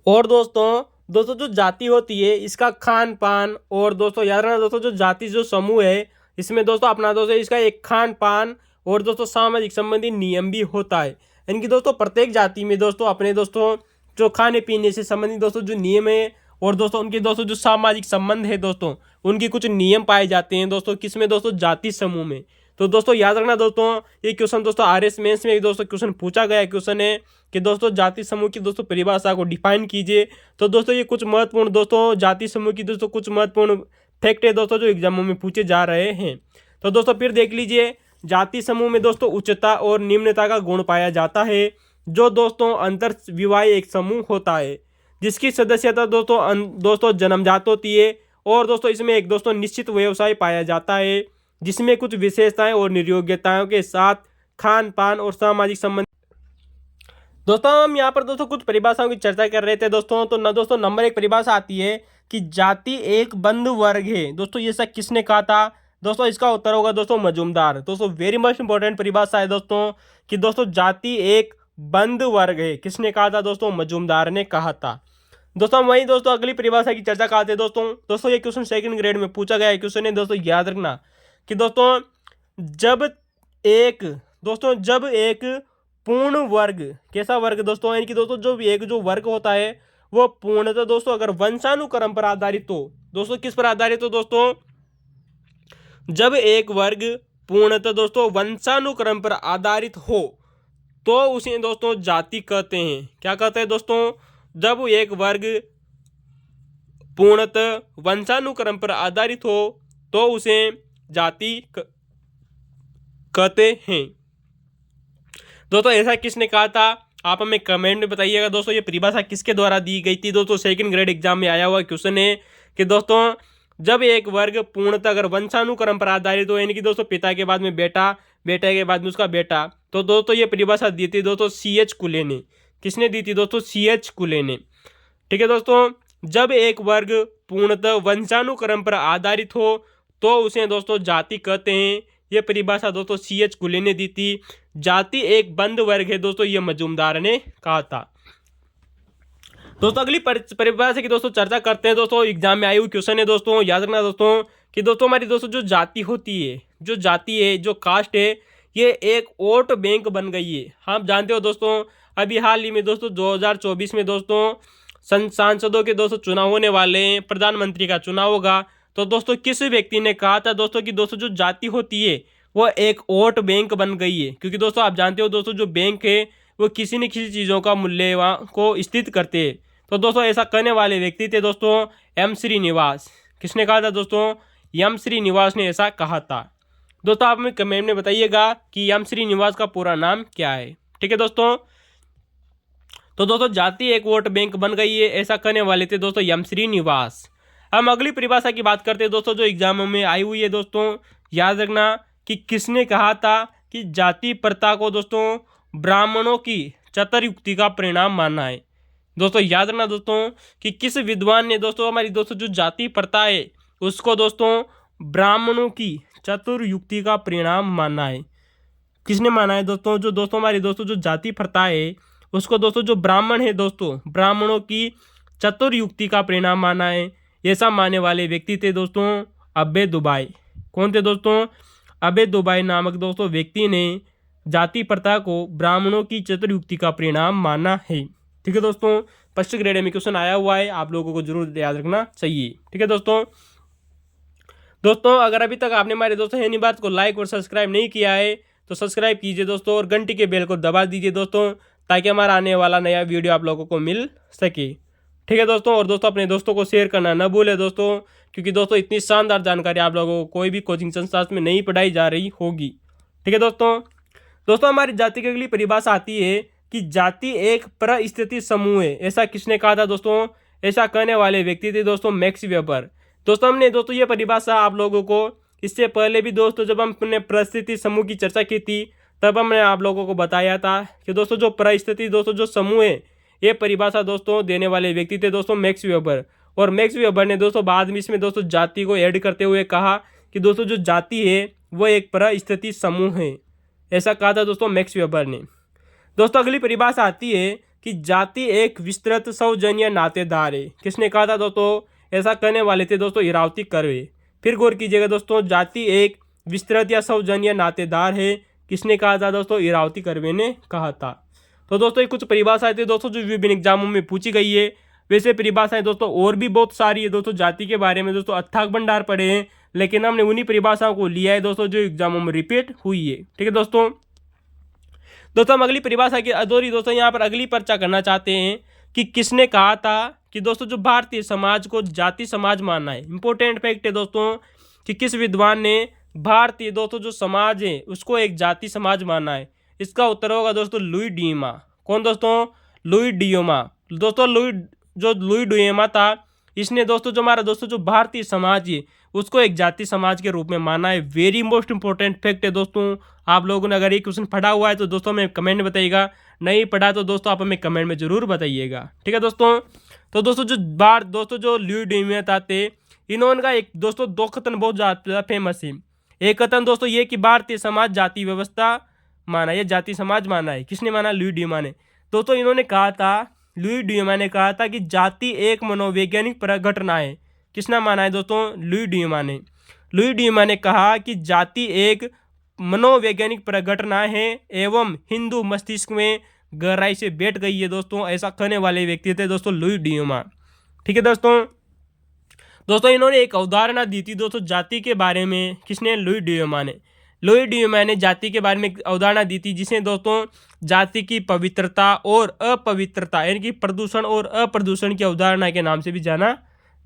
और दोस्तों दोस्तों जो जाति होती है इसका खान पान, और दोस्तों याद रखना दोस्तों जो जाति जो समूह है इसमें दोस्तों अपना दोस्तों इसका एक खान पान और दोस्तों सामाजिक संबंधी नियम भी होता है। इनकी दोस्तों प्रत्येक जाति में दोस्तों अपने दोस्तों जो खाने पीने से संबंधित दोस्तों जो नियम है, और दोस्तों उनके दोस्तों जो सामाजिक संबंध है दोस्तों उनके कुछ नियम पाए जाते हैं दोस्तों किसमें दोस्तों जाति समूह में। तो दोस्तों याद रखना दोस्तों ये क्वेश्चन दोस्तों RS मेंस में दोस्तों क्वेश्चन पूछा गया क्वेश्चन है कि दोस्तों जाति समूह की दोस्तों परिभाषा को डिफाइन कीजिए। तो दोस्तों ये कुछ महत्वपूर्ण दोस्तों जाति समूह की दोस्तों कुछ महत्वपूर्ण फैक्ट है दोस्तों जो एग्जामों में पूछे जा रहे हैं। तो दोस्तों फिर देख लीजिए, जाति समूह में दोस्तों उच्चता और निम्नता का गुण पाया जाता है। जो दोस्तों अंतर विवाह एक समूह होता है जिसकी सदस्यता दोस्तों जन्मजात होती है, और दोस्तों इसमें एक दोस्तों निश्चित व्यवसाय पाया जाता है जिसमें कुछ विशेषताएं और निर्योग्यताओं के साथ खान पान और सामाजिक संबंध। दोस्तों हम यहाँ पर दोस्तों कुछ परिभाषाओं की चर्चा कर रहे थे दोस्तों। तो न दोस्तों नंबर 1 परिभाषा आती है कि जाति एक बंद वर्ग है। दोस्तों ये सब किसने कहा था? दोस्तों इसका उत्तर होगा दोस्तों मजूमदार। दोस्तों वेरी मस्ट इंपॉर्टेंट परिभाषा है दोस्तों कि दोस्तों जाति एक बंद वर्ग है। किसने कहा था? दोस्तों मजूमदार ने कहा था। दोस्तों वही दोस्तों अगली परिभाषा की चर्चा करते हैं दोस्तों ये क्वेश्चन सेकंड ग्रेड में पूछा गया है क्वेश्चन है दोस्तों, याद रखना कि दोस्तों जब एक पूर्ण वर्ग, कैसा वर्ग दोस्तों, यानी कि दोस्तों जो वर्ग होता है वो पूर्णतः दोस्तों अगर वंशानुक्रम पर आधारित हो। दोस्तों किस पर आधारित हो? दोस्तों जब एक वर्ग पूर्णतः दोस्तों वंशानुक्रम पर आधारित हो तो उसे दोस्तों जाति कहते हैं। क्या कहते हैं दोस्तों? जब एक वर्ग पूर्णतः वंशानुक्रम पर आधारित हो तो उसे जाति कहते हैं। दोस्तों ऐसा किसने कहा था? आप हमें कमेंट में बताइएगा। दोस्तों ये परिभाषा किसके द्वारा दी गई थी? दोस्तों सेकंड ग्रेड एग्जाम में आया हुआ क्वेश्चन है कि दोस्तों जब एक वर्ग पूर्णतः अगर वंशानुक्रम पर आधारित हो, यानी कि दोस्तों पिता के बाद में बेटा, बेटे के बाद में उसका बेटा, तो दोस्तों ये परिभाषा दी थी दोस्तों CH कुले ने। किसने दी थी दोस्तों? CH कुले ने। ठीक है दोस्तों, जब एक वर्ग पूर्णतः वंशानुक्रम पर आधारित हो तो उसे दोस्तों जाति कहते हैं। ये परिभाषा दोस्तों CH कुले ने दी थी। जाति एक बंद वर्ग है दोस्तों, ये मजूमदार ने कहा था। दोस्तों अगली परिभाषा की दोस्तों चर्चा करते हैं। दोस्तों एग्जाम में आई हुई क्वेश्चन है दोस्तों, याद रखना दोस्तों कि दोस्तों हमारी दोस्तों जो जाति होती है, जो जाति है, जो कास्ट है, ये एक वोट बैंक बन गई है। आप जानते हो दोस्तों अभी हाल ही में दोस्तों 2024 में दोस्तों सांसदों के दोस्तों चुनाव होने वाले हैं, प्रधानमंत्री का चुनाव होगा। तो दोस्तों किस व्यक्ति ने कहा था दोस्तों कि दोस्तों जो जाति होती है वो एक वोट बैंक बन गई है, क्योंकि दोस्तों आप जानते हो दोस्तों जो बैंक है वो किसी न किसी चीज़ों का मूल्य वहाँ को स्थित करते हैं। तो दोस्तों ऐसा करने वाले व्यक्ति थे दोस्तों M श्रीनिवास। किसने कहा था दोस्तों? M श्रीनिवास ने ऐसा कहा था। दोस्तों आप हमें कमेंट में बताइएगा कि M श्रीनिवास का पूरा नाम क्या है। ठीक है दोस्तों, तो दोस्तों जाति एक वोट बैंक बन गई है, ऐसा करने वाले थे दोस्तों M श्रीनिवास। हम अगली परिभाषा की बात करते हैं दोस्तों जो एग्जामों में आई हुई है दोस्तों, याद रखना कि किसने कहा था कि जाति प्रथा को दोस्तों ब्राह्मणों की चतुर्युक्ति का परिणाम माना है। दोस्तों याद रखना दोस्तों कि किस विद्वान ने दोस्तों हमारी दोस्तों जो जाति प्रथा है उसको दोस्तों ब्राह्मणों की चतुर्युक्ति का परिणाम माना है। किसने माना है दोस्तों? जो दोस्तों हमारी दोस्तों जो जाति प्रथा है उसको दोस्तों जो ब्राह्मण है दोस्तों ब्राह्मणों की चतुर्युक्ति का परिणाम माना है। ऐसा मानने वाले व्यक्ति थे दोस्तों अब्बे दुबाई। कौन थे दोस्तों? अब्बे दुबाई नामक दोस्तों व्यक्ति ने जाति प्रथा को ब्राह्मणों की चतुर्युक्ति का परिणाम माना है। ठीक है दोस्तों, फर्स्ट ग्रेड में क्वेश्चन आया हुआ है, आप लोगों को जरूर याद रखना चाहिए। ठीक है दोस्तों अगर अभी तक आपने हमारे दोस्तों हेनी बात को लाइक और सब्सक्राइब नहीं किया है तो सब्सक्राइब कीजिए दोस्तों, और घंटी के बेल को दबा दीजिए दोस्तों, ताकि हमारा आने वाला नया वीडियो आप लोगों को मिल सके। ठीक है दोस्तों, और दोस्तों अपने दोस्तों को शेयर करना न भूलें दोस्तों, क्योंकि दोस्तों इतनी शानदार जानकारी आप लोगों को कोई भी कोचिंग संस्थान में नहीं पढ़ाई जा रही होगी। ठीक है दोस्तों हमारी जाति की अगली परिभाषा आती है कि जाति एक परिस्थिति समूह है। ऐसा किसने कहा था दोस्तों? ऐसा कहने वाले व्यक्ति थे दोस्तों मैक्स वेबर। दोस्तों हमने दोस्तों ये परिभाषा आप लोगों को इससे पहले भी दोस्तों जब हमने परिस्थिति समूह की चर्चा की थी तब हमने आप लोगों को बताया था कि दोस्तों जो परिस्थिति दोस्तों जो समूह है ये परिभाषा दोस्तों देने वाले व्यक्ति थे दोस्तों मैक्स वेबर। और मैक्स वेबर ने दोस्तों बाद में इसमें दोस्तों जाति को ऐड करते हुए कहा कि दोस्तों जो जाति है वो एक परिस्थिति समूह है। ऐसा कहा था दोस्तों मैक्स वेबर ने। दोस्तों अगली परिभाषा आती है कि जाति एक विस्तृत सौजन्य नातेदार है। किसने कहा था दोस्तों? ऐसा कहने वाले थे दोस्तों इरावती कर्वे। फिर गौर कीजिएगा दोस्तों, जाति एक विस्तृत या सौजन्य नातेदार है। किसने कहा था दोस्तों? इरावती कर्वे ने कहा था। तो दोस्तों ये कुछ परिभाषाएं थी दोस्तों जो विभिन्न एग्जामों में पूछी गई है। वैसे परिभाषाएं दोस्तों और भी बहुत सारी है दोस्तों, जाति के बारे में दोस्तों अथाक भंडार पढ़े हैं, लेकिन हमने उन्हीं परिभाषाओं को लिया है दोस्तों जो एग्जामों में रिपीट हुई है। ठीक है दोस्तों हम अगली परिभाषा की अधूरी दोस्तों यहाँ पर अगली चर्चा करना चाहते हैं कि किसने कहा था कि दोस्तों जो भारतीय समाज को जाति समाज मानना है। इंपॉर्टेंट फैक्ट है दोस्तों कि किस विद्वान ने भारतीय दोस्तों जो समाज है उसको एक जाति समाज मानना है। इसका उत्तर होगा दोस्तों लुई डियमा। कौन दोस्तों? लुई डियोमा। दोस्तों लुई डियोमा था, इसने दोस्तों जो हमारा दोस्तों जो भारतीय समाज है उसको एक जाति समाज के रूप में माना है। वेरी मोस्ट इंपॉर्टेंट फैक्ट है दोस्तों। आप लोगों ने अगर ये क्वेश्चन पढ़ा हुआ है तो दोस्तों हमें कमेंट में बताइएगा, नहीं पढ़ा तो दोस्तों आप हमें कमेंट में जरूर बताइएगा। ठीक है दोस्तों तो दोस्तों जो लुई डियोमा थे, इन्होंने का एक दोस्तों दो कथन बहुत ज़्यादा फेमस है। एक कथन दोस्तों ये कि भारतीय समाज जाति व्यवस्था माना, ये जाति समाज माना है। किसने माना? लुई डियोमा ने। दोस्तों इन्होंने कहा था, लुई डियोमा ने कहा था कि जाति एक मनोवैज्ञानिक प्रघटना है। किसने माना है दोस्तों? लुई डियोमा ने। लुई डियोमा ने कहा कि जाति एक मनोवैज्ञानिक प्रघटना है एवं हिंदू मस्तिष्क में गहराई से बैठ गई है दोस्तों। ऐसा कहने वाले व्यक्ति थे दोस्तों लुई डियोमा। ठीक है दोस्तों इन्होंने एक अवधारणा दी थी दोस्तों जाति के बारे में। किसने? लुई डियोमा ने। लुई डियोमा ने जाति के बारे में एक अवधारणा दी थी जिसे दोस्तों जाति की पवित्रता और अपवित्रता यानी कि प्रदूषण और अप्रदूषण की अवधारणा के नाम से भी जाना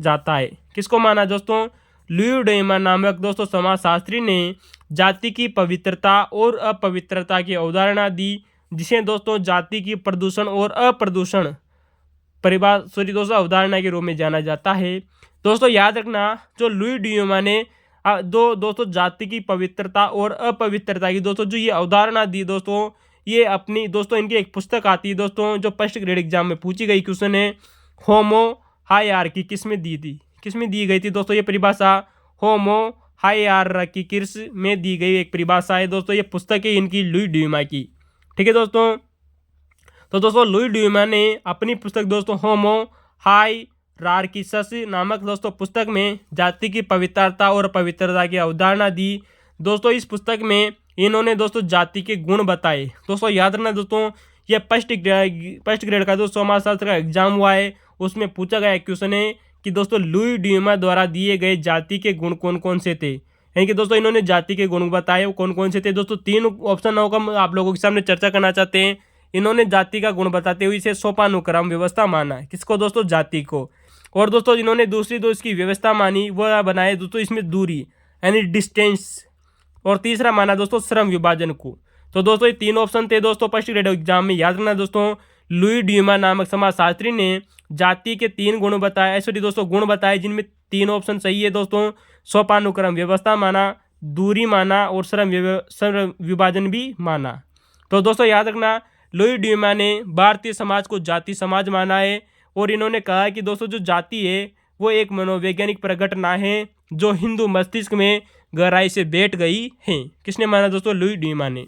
जाता है। किसको माना दोस्तों? लुई डियोमा नामक दोस्तों समाजशास्त्री ने जाति की पवित्रता और अपवित्रता की अवधारणा दी, जिसे दोस्तों जाति की प्रदूषण और अप्रदूषण दोस्तों अवधारणा के रूप में जाना जाता है। दोस्तों याद रखना, जो लुई डियोमा ने दोस्तों जाति की पवित्रता और अपवित्रता की दोस्तों जो ये अवधारणा दी दोस्तों, ये अपनी दोस्तों इनकी एक पुस्तक आती है दोस्तों जो फर्स्ट ग्रेड एग्जाम में पूछी गई। क्वेश्चन है होमो हायरार्की किसमें दी थी? किसमें दी गई थी दोस्तों ये परिभाषा? होमो हायरार्की में दी गई एक परिभाषा है दोस्तों। ये पुस्तक है इनकी लुई डियोमा की। ठीक है दोस्तों तो दोस्तों लुई डियोमा ने अपनी पुस्तक दोस्तों होमो हायरार्किसस नामक दोस्तों पुस्तक में जाति की पवित्रता और पवित्रता की अवधारणा दी। दोस्तों इस पुस्तक में इन्होंने दोस्तों जाति के गुण बताए। दोस्तों याद रखना दोस्तों, यह फर्स्ट ग्रेड का दोस्तों समाजशास्त्र का एग्जाम हुआ है, उसमें पूछा गया क्वेश्चन है कि दोस्तों लुई डियोमा द्वारा दिए गए जाति के गुण कौन कौन से थे। यानी कि दोस्तों इन्होंने जाति के गुण बताए वो कौन कौन से थे। दोस्तों तीन ऑप्शन होगा, आप लोगों के सामने चर्चा करना चाहते हैं। इन्होंने जाति का गुण बताते हुए इसे सोपानुक्रम व्यवस्था माना। किसको दोस्तों? जाति को। और दोस्तों इन्होंने दूसरी इसकी व्यवस्था मानी, वह बनाए दोस्तों इसमें दूरी यानी डिस्टेंस। और तीसरा माना दोस्तों श्रम विभाजन को। तो दोस्तों ये तीन ऑप्शन थे दोस्तों फर्स्ट ग्रेड एग्जाम में। याद रखना दोस्तों, लुई डियोमा नामक समाजशास्त्री ने जाति के तीन गुण बताए, दोस्तों गुण बताए जिनमें तीन ऑप्शन सही है दोस्तों। सोपानुक्रम व्यवस्था माना, दूरी माना और श्रम विभाजन भी माना। तो दोस्तों याद रखना, लुई डियोमा ने भारतीय समाज को जाति समाज माना है और इन्होंने कहा कि दोस्तों जो जाति है वो एक मनोवैज्ञानिक प्रघटना है जो हिंदू मस्तिष्क में गहराई से बैठ गई है। किसने माना दोस्तों? लुई डियोमा ने।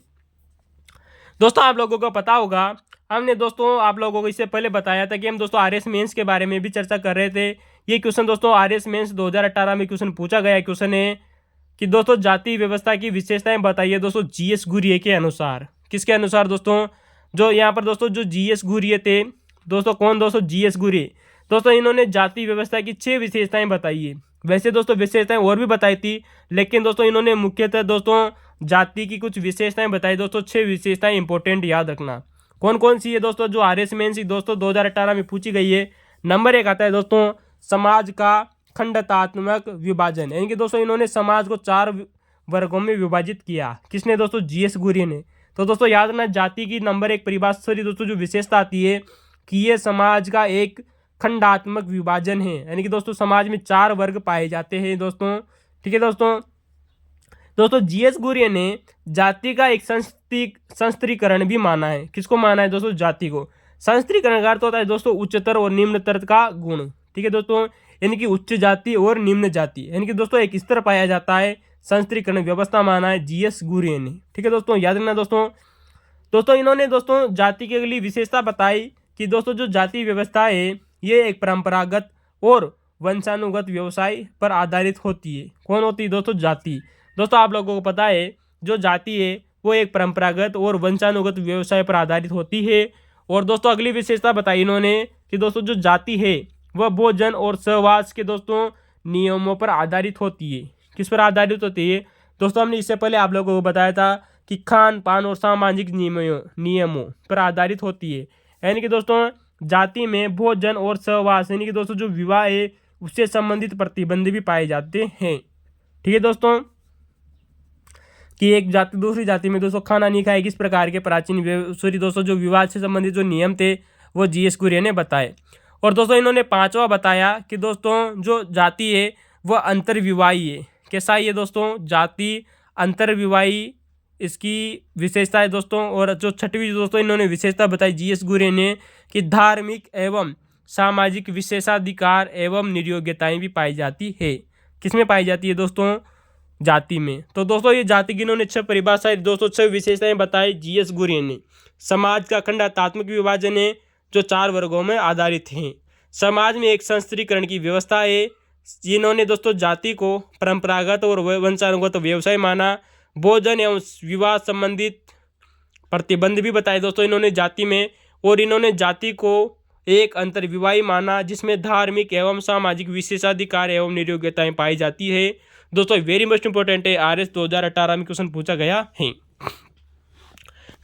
दोस्तों आप लोगों को पता होगा, हमने दोस्तों आप लोगों को इससे पहले बताया था कि हम दोस्तों आरएस मेंस के बारे में भी चर्चा कर रहे थे। ये क्वेश्चन दोस्तों आरएस मेंस 2018 में क्वेश्चन पूछा गया क्वेश्चन है कि दोस्तों जाति व्यवस्था की विशेषताएं बताइए दोस्तों जीएस घुरिये के अनुसार। किसके अनुसार दोस्तों? जो यहाँ पर दोस्तों जो जीएस घुरिये थे दोस्तों, कौन दोस्तों? जीएस घुरिये। दोस्तों इन्होंने जाति व्यवस्था की 6 विशेषताएं बताई है। वैसे दोस्तों विशेषताएं और भी बताई थी, लेकिन दोस्तों इन्होंने मुख्यतः दोस्तों जाति की कुछ विशेषताएं बताई दोस्तों। 6 विशेषताएं इंपॉर्टेंट याद रखना। कौन कौन सी है दोस्तों जो आरएस मेंस दोस्तों 2018 में पूछी गई है? नंबर 1 आता है दोस्तों समाज का खंडतात्मक विभाजन, यानी कि दोस्तों इन्होंने समाज को 4 वर्गों में विभाजित किया। किसने दोस्तों? जीएस घुरिये ने। तो दोस्तों याद रखना, जाति की नंबर 1 परिभाषा दोस्तों जो विशेषता आती है कि ये समाज का एक खंडात्मक विभाजन है, यानी कि दोस्तों समाज में 4 वर्ग पाए जाते हैं दोस्तों। ठीक है दोस्तों जीएस घुरिये ने जाति का एक संस्त्रीकरण भी माना है। किसको माना है दोस्तों? जाति को। संस्त्रीकरण का अर्थ होता है दोस्तों उच्चतर और निम्नतर का गुण। ठीक है दोस्तों, यानी कि उच्च जाति और निम्न जाति, यानी कि दोस्तों एक स्तर पाया जाता है। संस्त्रीकरण व्यवस्था माना है जीएस घुरिये ने। ठीक है दोस्तों, याद रखना दोस्तों इन्होंने दोस्तों जाति की अगली विशेषता बताई कि दोस्तों जो जाति व्यवस्था है ये एक परंपरागत और वंशानुगत व्यवसाय पर आधारित होती है। कौन होती है दोस्तों? जाति। दोस्तों आप लोगों को पता है जो जाति है वो एक परंपरागत और वंशानुगत व्यवसाय पर आधारित होती है। और दोस्तों अगली विशेषता बताई इन्होंने कि दोस्तों जो जाति है वह भोजन और सहवास के दोस्तों नियमों पर आधारित होती है। किस पर आधारित होती है दोस्तों? हमने इससे पहले आप लोगों को बताया था कि खान पान और सामाजिक नियमों पर आधारित होती है। यानी कि दोस्तों जाति में भोजन और सहवास यानी कि दोस्तों जो विवाह है उससे संबंधित प्रतिबंध भी पाए जाते हैं। ठीक है दोस्तों, कि एक जाति दूसरी जाति में दोस्तों खाना नहीं खाएगी, इस प्रकार के प्राचीन दोस्तों जो विवाद से संबंधित जो नियम थे वो जीएस कुरियन ने बताए। और दोस्तों इन्होंने पांचवा बताया कि दोस्तों जो जाति है वह अंतर्विवाही है। कैसा है ये दोस्तों? जाति अंतर्विवाही इसकी विशेषता है दोस्तों। और जो छठवीं दोस्तों इन्होंने विशेषता बताई जीएस कुरियन ने कि धार्मिक एवं सामाजिक विशेषाधिकार एवं निर्योग्यताएं भी पाई जाती है। किसमें पाई जाती है दोस्तों? जाति में। तो दोस्तों ये जाति की इन्होंने 6 परिभाषाएं दोस्तों 6 विशेषताएं बताई जीएस कुरियन ने। समाज का खंडात्मक विभाजन है जो 4 वर्गों में आधारित हैं। समाज में एक संस्त्रीकरण की व्यवस्था है। जिन्होंने दोस्तों जाति को परंपरागत और वंशानुगत व्यवसाय माना। भोजन एवं विवाह संबंधित प्रतिबंध भी बताए दोस्तों इन्होंने जाति में। और इन्होंने जाति को एक अंतर्विवाही माना जिसमें धार्मिक एवं सामाजिक विशेषाधिकार एवं निर्योग्यताएं पाई जाती है। दोस्तों वेरी मोस्ट इंपॉर्टेंट है, आरएस 2018 में क्वेश्चन पूछा गया है।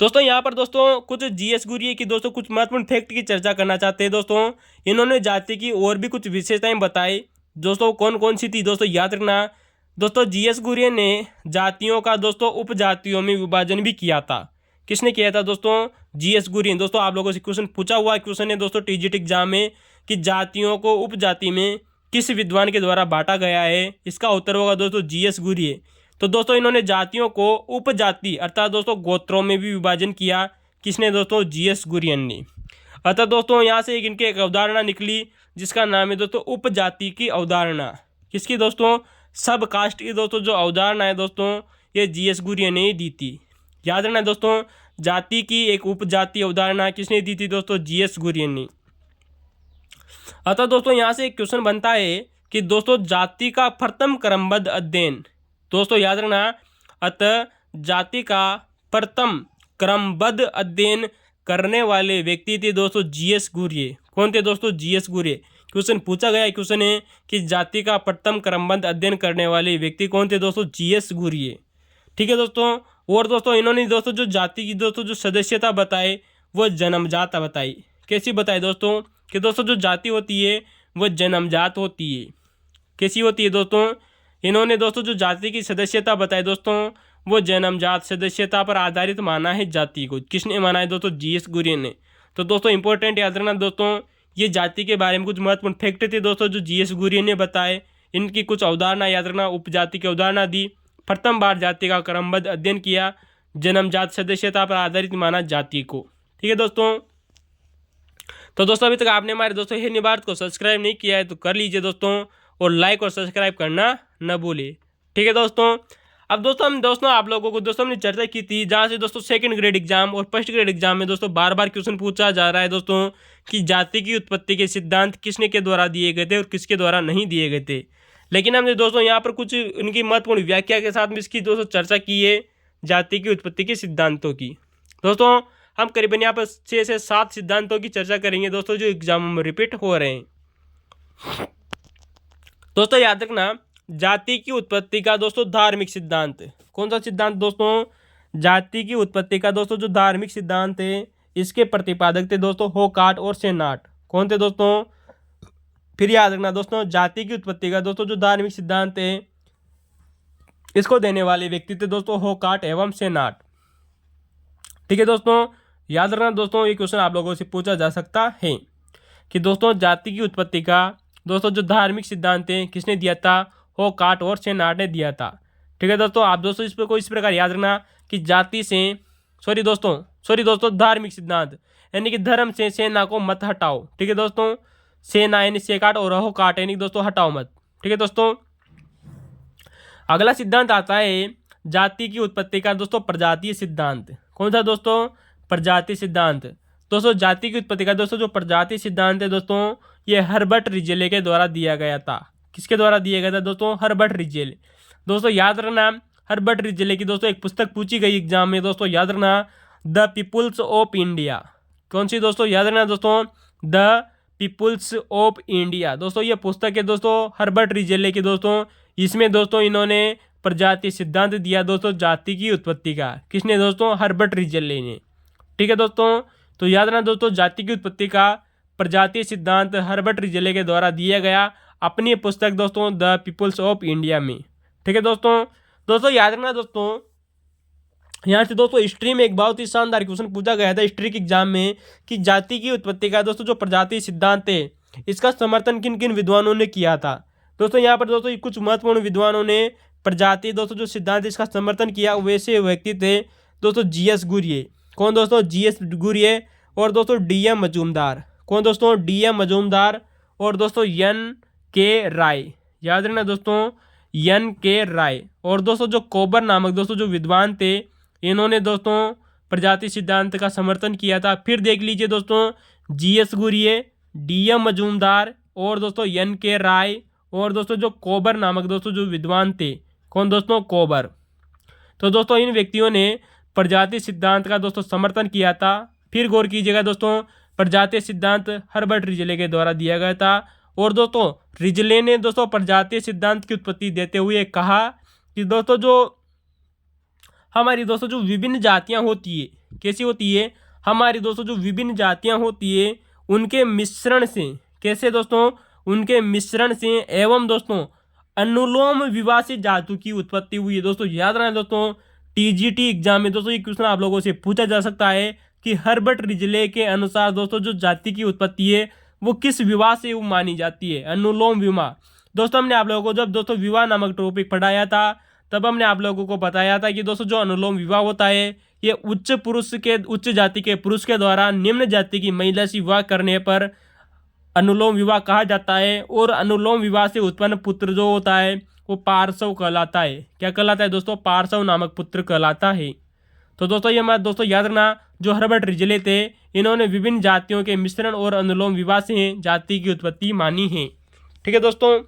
दोस्तों यहाँ पर दोस्तों कुछ जीएस कुरियन की दोस्तों कुछ महत्वपूर्ण फैक्ट की चर्चा करना चाहते हैं। दोस्तों इन्होंने जाति की और भी कुछ विशेषताएं बताई। दोस्तों कौन कौन सी थी दोस्तों याद रखना। दोस्तों जीएस कुरियन ने जातियों का दोस्तों उपजातियों में विभाजन भी किया था। किसने किया था दोस्तों? जीएस कुरियन। दोस्तों आप लोगों से क्वेश्चन पूछा हुआ क्वेश्चन है दोस्तों टीजीटी एग्जाम में कि जातियों को उपजाति में किस विद्वान के द्वारा बांटा गया है? इसका उत्तर होगा दोस्तों जीएस कुरियन। तो दोस्तों इन्होंने जातियों को उपजाति अर्थात दोस्तों गोत्रों में भी विभाजन किया। किसने दोस्तों? जीएस कुरियन ने। अतः दोस्तों यहाँ से इनकी एक अवधारणा निकली जिसका नाम है दोस्तों उपजाति की अवधारणा। किसकी दोस्तों? सब कास्ट की दोस्तों जो अवधारणा है दोस्तों ये जीएस कुरियन ने ही दी थी। याद रखना दोस्तों जाति की एक उपजाति अवधारणा किसने दी थी दोस्तों? जीएस कुरियन ने। अतः दोस्तों यहाँ से एक क्वेश्चन बनता है कि दोस्तों जाति का प्रथम क्रमबद्ध अध्ययन। दोस्तों याद रखना अतः जाति का प्रथम क्रमबद्ध अध्ययन करने वाले व्यक्ति थे दोस्तों जीएस कुरियन। कौन थे दोस्तों? जीएस कुरियन। क्वेश्चन पूछा गया क्वेश्चन है कि जाति का प्रथम क्रमबद्ध अध्ययन करने वाले व्यक्ति कौन थे दोस्तों? जीएस कुरियन। ठीक है दोस्तों। और दोस्तों इन्होंने दोस्तों जो जाति की दोस्तों जो सदस्यता बताए वो जन्मजात बताई। कैसी बताई दोस्तों? कि दोस्तों जो जाति होती है वह जन्मजात होती है। कैसी होती है दोस्तों? इन्होंने दोस्तों जो जाति की सदस्यता बताई दोस्तों वो जन्मजात सदस्यता पर आधारित माना है जाति को। किसने माना है दोस्तों? जीएस कुरियन ने। तो दोस्तों इंपॉर्टेंट याद रखना दोस्तों ये जाति के बारे में कुछ महत्वपूर्ण फैक्ट थे दोस्तों जो जीएस कुरियन ने बताए। इनकी कुछ अवधारणा याद रखना। उपजाति की अवधारणा दी, प्रथम बार जाति का क्रमबद्ध अध्ययन किया, जन्मजात सदस्यता पर आधारित माना जाति को। ठीक है दोस्तों। तो दोस्तों अभी तक आपने हमारे दोस्तों हिंदी भारत को सब्सक्राइब नहीं किया है तो कर लीजिए दोस्तों और लाइक और सब्सक्राइब करना न भूलिए। ठीक है दोस्तों। अब दोस्तों आप लोगों को दोस्तों हमने चर्चा की थी जहाँ से दोस्तों सेकंड ग्रेड एग्जाम और फर्स्ट ग्रेड एग्जाम में दोस्तों बार बार क्वेश्चन पूछा जा रहा है दोस्तों कि जाति की उत्पत्ति के सिद्धांत किसने के द्वारा दिए गए थे और किसके द्वारा नहीं दिए गए थे। लेकिन हमने दोस्तों यहाँ पर कुछ उनकी महत्वपूर्ण व्याख्या के साथ में इसकी दोस्तों चर्चा की है जाति की उत्पत्ति के सिद्धांतों की। दोस्तों हम करीबन यहाँ पर 6 से 7 सिद्धांतों की चर्चा करेंगे दोस्तों जो एग्जाम में रिपीट हो रहे हैं। दोस्तों याद रखना जाति की उत्पत्ति का दोस्तों धार्मिक सिद्धांत। कौन सा सिद्धांत दोस्तों? जाति की उत्पत्ति का दोस्तों जो धार्मिक सिद्धांत है इसके प्रतिपादक थे दोस्तों होकार्ट और सेनाट। कौन थे दोस्तों? फिर याद रखना दोस्तों जाति की उत्पत्ति का दोस्तों जो धार्मिक सिद्धांत है इसको देने वाले व्यक्ति थे दोस्तों होकार्ट एवं सेनाट। ठीक है दोस्तों। याद रखना दोस्तों ये क्वेश्चन आप लोगों से पूछा जा सकता है कि दोस्तों जाति की उत्पत्ति का दोस्तों जो धार्मिक सिद्धांत है किसने दिया था? होकार्ट और सेनाट ने दिया था। ठीक है दोस्तों। आप दोस्तों इस पर कोई इस प्रकार याद रखना कि जाति से सॉरी दोस्तों धार्मिक सिद्धांत यानी कि धर्म से सेना को मत हटाओ। ठीक है दोस्तों। सेना यानी सेकाट और होकार्ट यानी दोस्तों हटाओ मत। ठीक है दोस्तों। अगला सिद्धांत आता है जाति की उत्पत्ति का दोस्तों प्रजातीय सिद्धांत। कौन सा दोस्तों? प्रजातीय सिद्धांत। दोस्तों जाति की उत्पत्ति का दोस्तों जो प्रजाति सिद्धांत है दोस्तों, ये हर्बर्ट रिजेले के द्वारा दिया गया था। किसके द्वारा दिया गया था दोस्तों? हर्बर्ट रिजेले। दोस्तों याद रखना, हर्बर्ट रिजेले की दोस्तों एक पुस्तक पूछी गई एग्जाम में दोस्तों, याद रखना, द पीपुल्स ऑफ इंडिया। कौन सी दोस्तों? याद रखना दोस्तों, द पीपुल्स ऑफ इंडिया। दोस्तों ये पुस्तक है दोस्तों हर्बर्ट रिजेले की दोस्तों। इसमें दोस्तों इन्होंने प्रजाति सिद्धांत दिया दोस्तों जाति की उत्पत्ति का। किसने दोस्तों? हर्बर्ट रिजेले ने। ठीक है दोस्तों, तो याद रखना दोस्तों जाति की उत्पत्ति का प्रजाति सिद्धांत हर्बर्ट रिजेले के द्वारा दिया गया अपनी पुस्तक दोस्तों द पीपुल्स ऑफ इंडिया में। ठीक है दोस्तों याद रखना दोस्तों, यहाँ से दोस्तों हिस्ट्री में एक बहुत ही शानदार क्वेश्चन पूछा गया था हिस्ट्री के एग्जाम में कि जाति की उत्पत्ति का दोस्तों जो प्रजाति सिद्धांत है इसका समर्थन किन किन विद्वानों ने किया था। दोस्तों यहाँ पर दोस्तों कुछ महत्वपूर्ण विद्वानों ने प्रजाति दोस्तों जो सिद्धांत इसका समर्थन किया वैसे व्यक्ति थे दोस्तों जीएस गुर्ये। कौन दोस्तों? जीएस गुर्ये। और दोस्तों डीएम मजूमदार। कौन दोस्तों? डीएम मजूमदार। और दोस्तों एन के राय। याद रखना दोस्तों, एन के राय। और दोस्तों जो कोबर नामक दोस्तों जो विद्वान थे इन्होंने दोस्तों प्रजाति सिद्धांत का समर्थन किया था। फिर देख लीजिए दोस्तों, जीएस गुर्ये, डीएम मजूमदार और दोस्तों एन के राय और दोस्तों जो कोबर नामक दोस्तों जो विद्वान थे। कौन दोस्तों? कोबर। तो दोस्तों इन व्यक्तियों ने प्रजाति सिद्धांत का दोस्तों समर्थन किया था। फिर गौर कीजिएगा दोस्तों, प्रजाति सिद्धांत हर्बर्ट रिजेले के द्वारा दिया गया था। और दोस्तों रिजेले ने दोस्तों प्रजाति सिद्धांत की उत्पत्ति देते हुए कहा कि दोस्तों जो हमारी दोस्तों जो विभिन्न जातियां होती है, कैसी होती है? हमारी दोस्तों जो विभिन्न जातियां होती है उनके मिश्रण से, कैसे दोस्तों? उनके मिश्रण से एवं दोस्तों अनुलोम विवाह से धातु की उत्पत्ति हुई है। दोस्तों याद रखना दोस्तों, टीजीटी एग्जाम में दोस्तों ये क्वेश्चन आप लोगों से पूछा जा सकता है कि हर्बर्ट रिजेले के अनुसार दोस्तों जो जाति की उत्पत्ति है वो किस विवाह से मानी जाती है? अनुलोम विवाह। दोस्तों हमने आप लोगों को जब दोस्तों विवाह नामक टॉपिक पढ़ाया था तब हमने आप लोगों को बताया था कि दोस्तों जो अनुलोम विवाह होता है ये उच्च जाति के पुरुष के द्वारा निम्न जाति की महिला से विवाह करने पर अनुलोम विवाह कहा जाता है। और अनुलोम विवाह से उत्पन्न पुत्र जो होता है वो पार्श्व कहलाता है। क्या कहलाता है दोस्तों? पार्श्व नामक पुत्र कहलाता है। तो दोस्तों ये मैं दोस्तों याद रखना, जो हर्बर्ट रिजेले थे इन्होंने विभिन्न जातियों के मिश्रण और अनुलोम विवाह से जाति की उत्पत्ति मानी है। ठीक है दोस्तों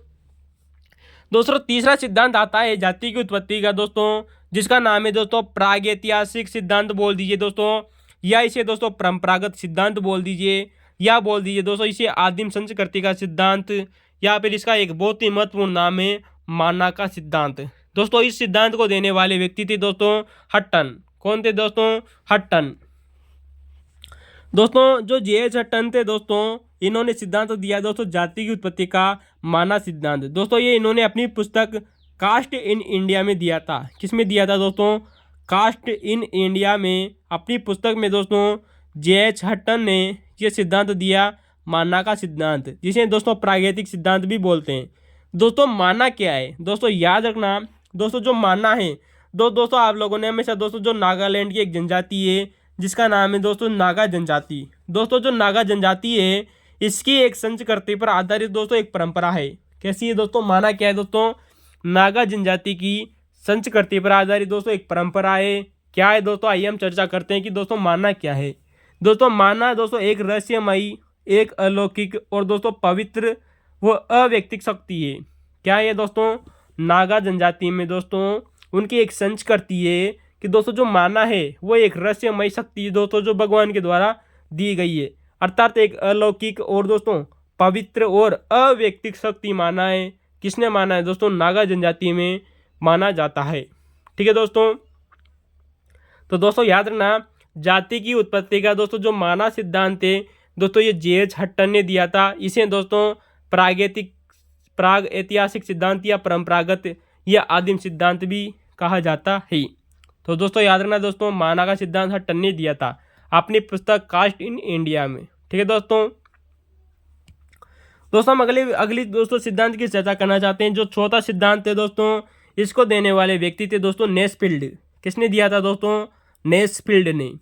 तीसरा सिद्धांत आता है जाति की उत्पत्ति का दोस्तों, जिसका नाम है दोस्तों प्रागैतिहासिक सिद्धांत बोल दीजिए दोस्तों, या इसे दोस्तों परंपरागत सिद्धांत बोल दीजिए, या बोल दीजिए दोस्तों इसे आदिम संस्कृति का सिद्धांत, या फिर इसका एक बहुत ही महत्वपूर्ण नाम है माना का सिद्धांत। दोस्तों इस सिद्धांत को देने वाले व्यक्ति थे दोस्तों हट्टन। कौन थे दोस्तों? हट्टन। दोस्तों जो जेएच हट्टन थे दोस्तों इन्होंने सिद्धांत दिया दोस्तों जाति की उत्पत्ति का माना सिद्धांत। दोस्तों ये इन्होंने अपनी पुस्तक कास्ट इन इंडिया में दिया था। किस में दिया था दोस्तों? कास्ट इन इंडिया में अपनी पुस्तक में दोस्तों जेएच हट्टन ने ये सिद्धांत दिया माना का सिद्धांत, जिसे दोस्तों प्रागैतिक सिद्धांत भी बोलते हैं। दोस्तों माना क्या है? दोस्तों याद रखना दोस्तों जो माना है दोस्तों आप लोगों ने हमेशा दोस्तों जो नागालैंड की एक जनजाति है जिसका नाम है दोस्तों नागा जनजाति। दोस्तों जो नागा जनजाति है इसकी एक संस्कृति पर आधारित दोस्तों एक परंपरा है। कैसी है दोस्तों? माना क्या है दोस्तों? नागा जनजाति की संस्कृति पर आधारित दोस्तों एक परंपरा है। क्या है दोस्तों? आइए हम चर्चा करते हैं कि दोस्तों माना क्या है। दोस्तों माना दोस्तों एक रहस्यमयी, एक अलौकिक और दोस्तों पवित्र व अव्यक्तिक शक्ति है। क्या है दोस्तों? नागा जनजाति में दोस्तों उनकी एक संस्कृति है कि दोस्तों जो माना है वो एक रहस्यमयी शक्ति दोस्तों जो भगवान के द्वारा दी गई है, अर्थात एक अलौकिक और दोस्तों पवित्र और अव्यक्तिक शक्ति माना है। किसने माना है दोस्तों? नागा जनजाति में माना जाता है। ठीक है दोस्तों, तो दोस्तों याद रखना जाति की उत्पत्ति का दोस्तों जो माना सिद्धांत है दोस्तों ये जेएच हट्टन ने दिया था। इसे दोस्तों प्राग ऐतिहासिक सिद्धांत या परंपरागत या आदिम सिद्धांत भी कहा जाता है। तो दोस्तों याद रखना दोस्तों माना का सिद्धांत हट्टन ने दिया था अपनी पुस्तक कास्ट इन इंडिया में। ठीक है दोस्तों हम अगली दोस्तों सिद्धांत की चर्चा करना चाहते हैं। जो चौथा सिद्धांत है दोस्तों इसको देने वाले व्यक्ति थे दोस्तों नेस्फील्ड। किसने दिया था दोस्तों? नेस्फील्ड ने।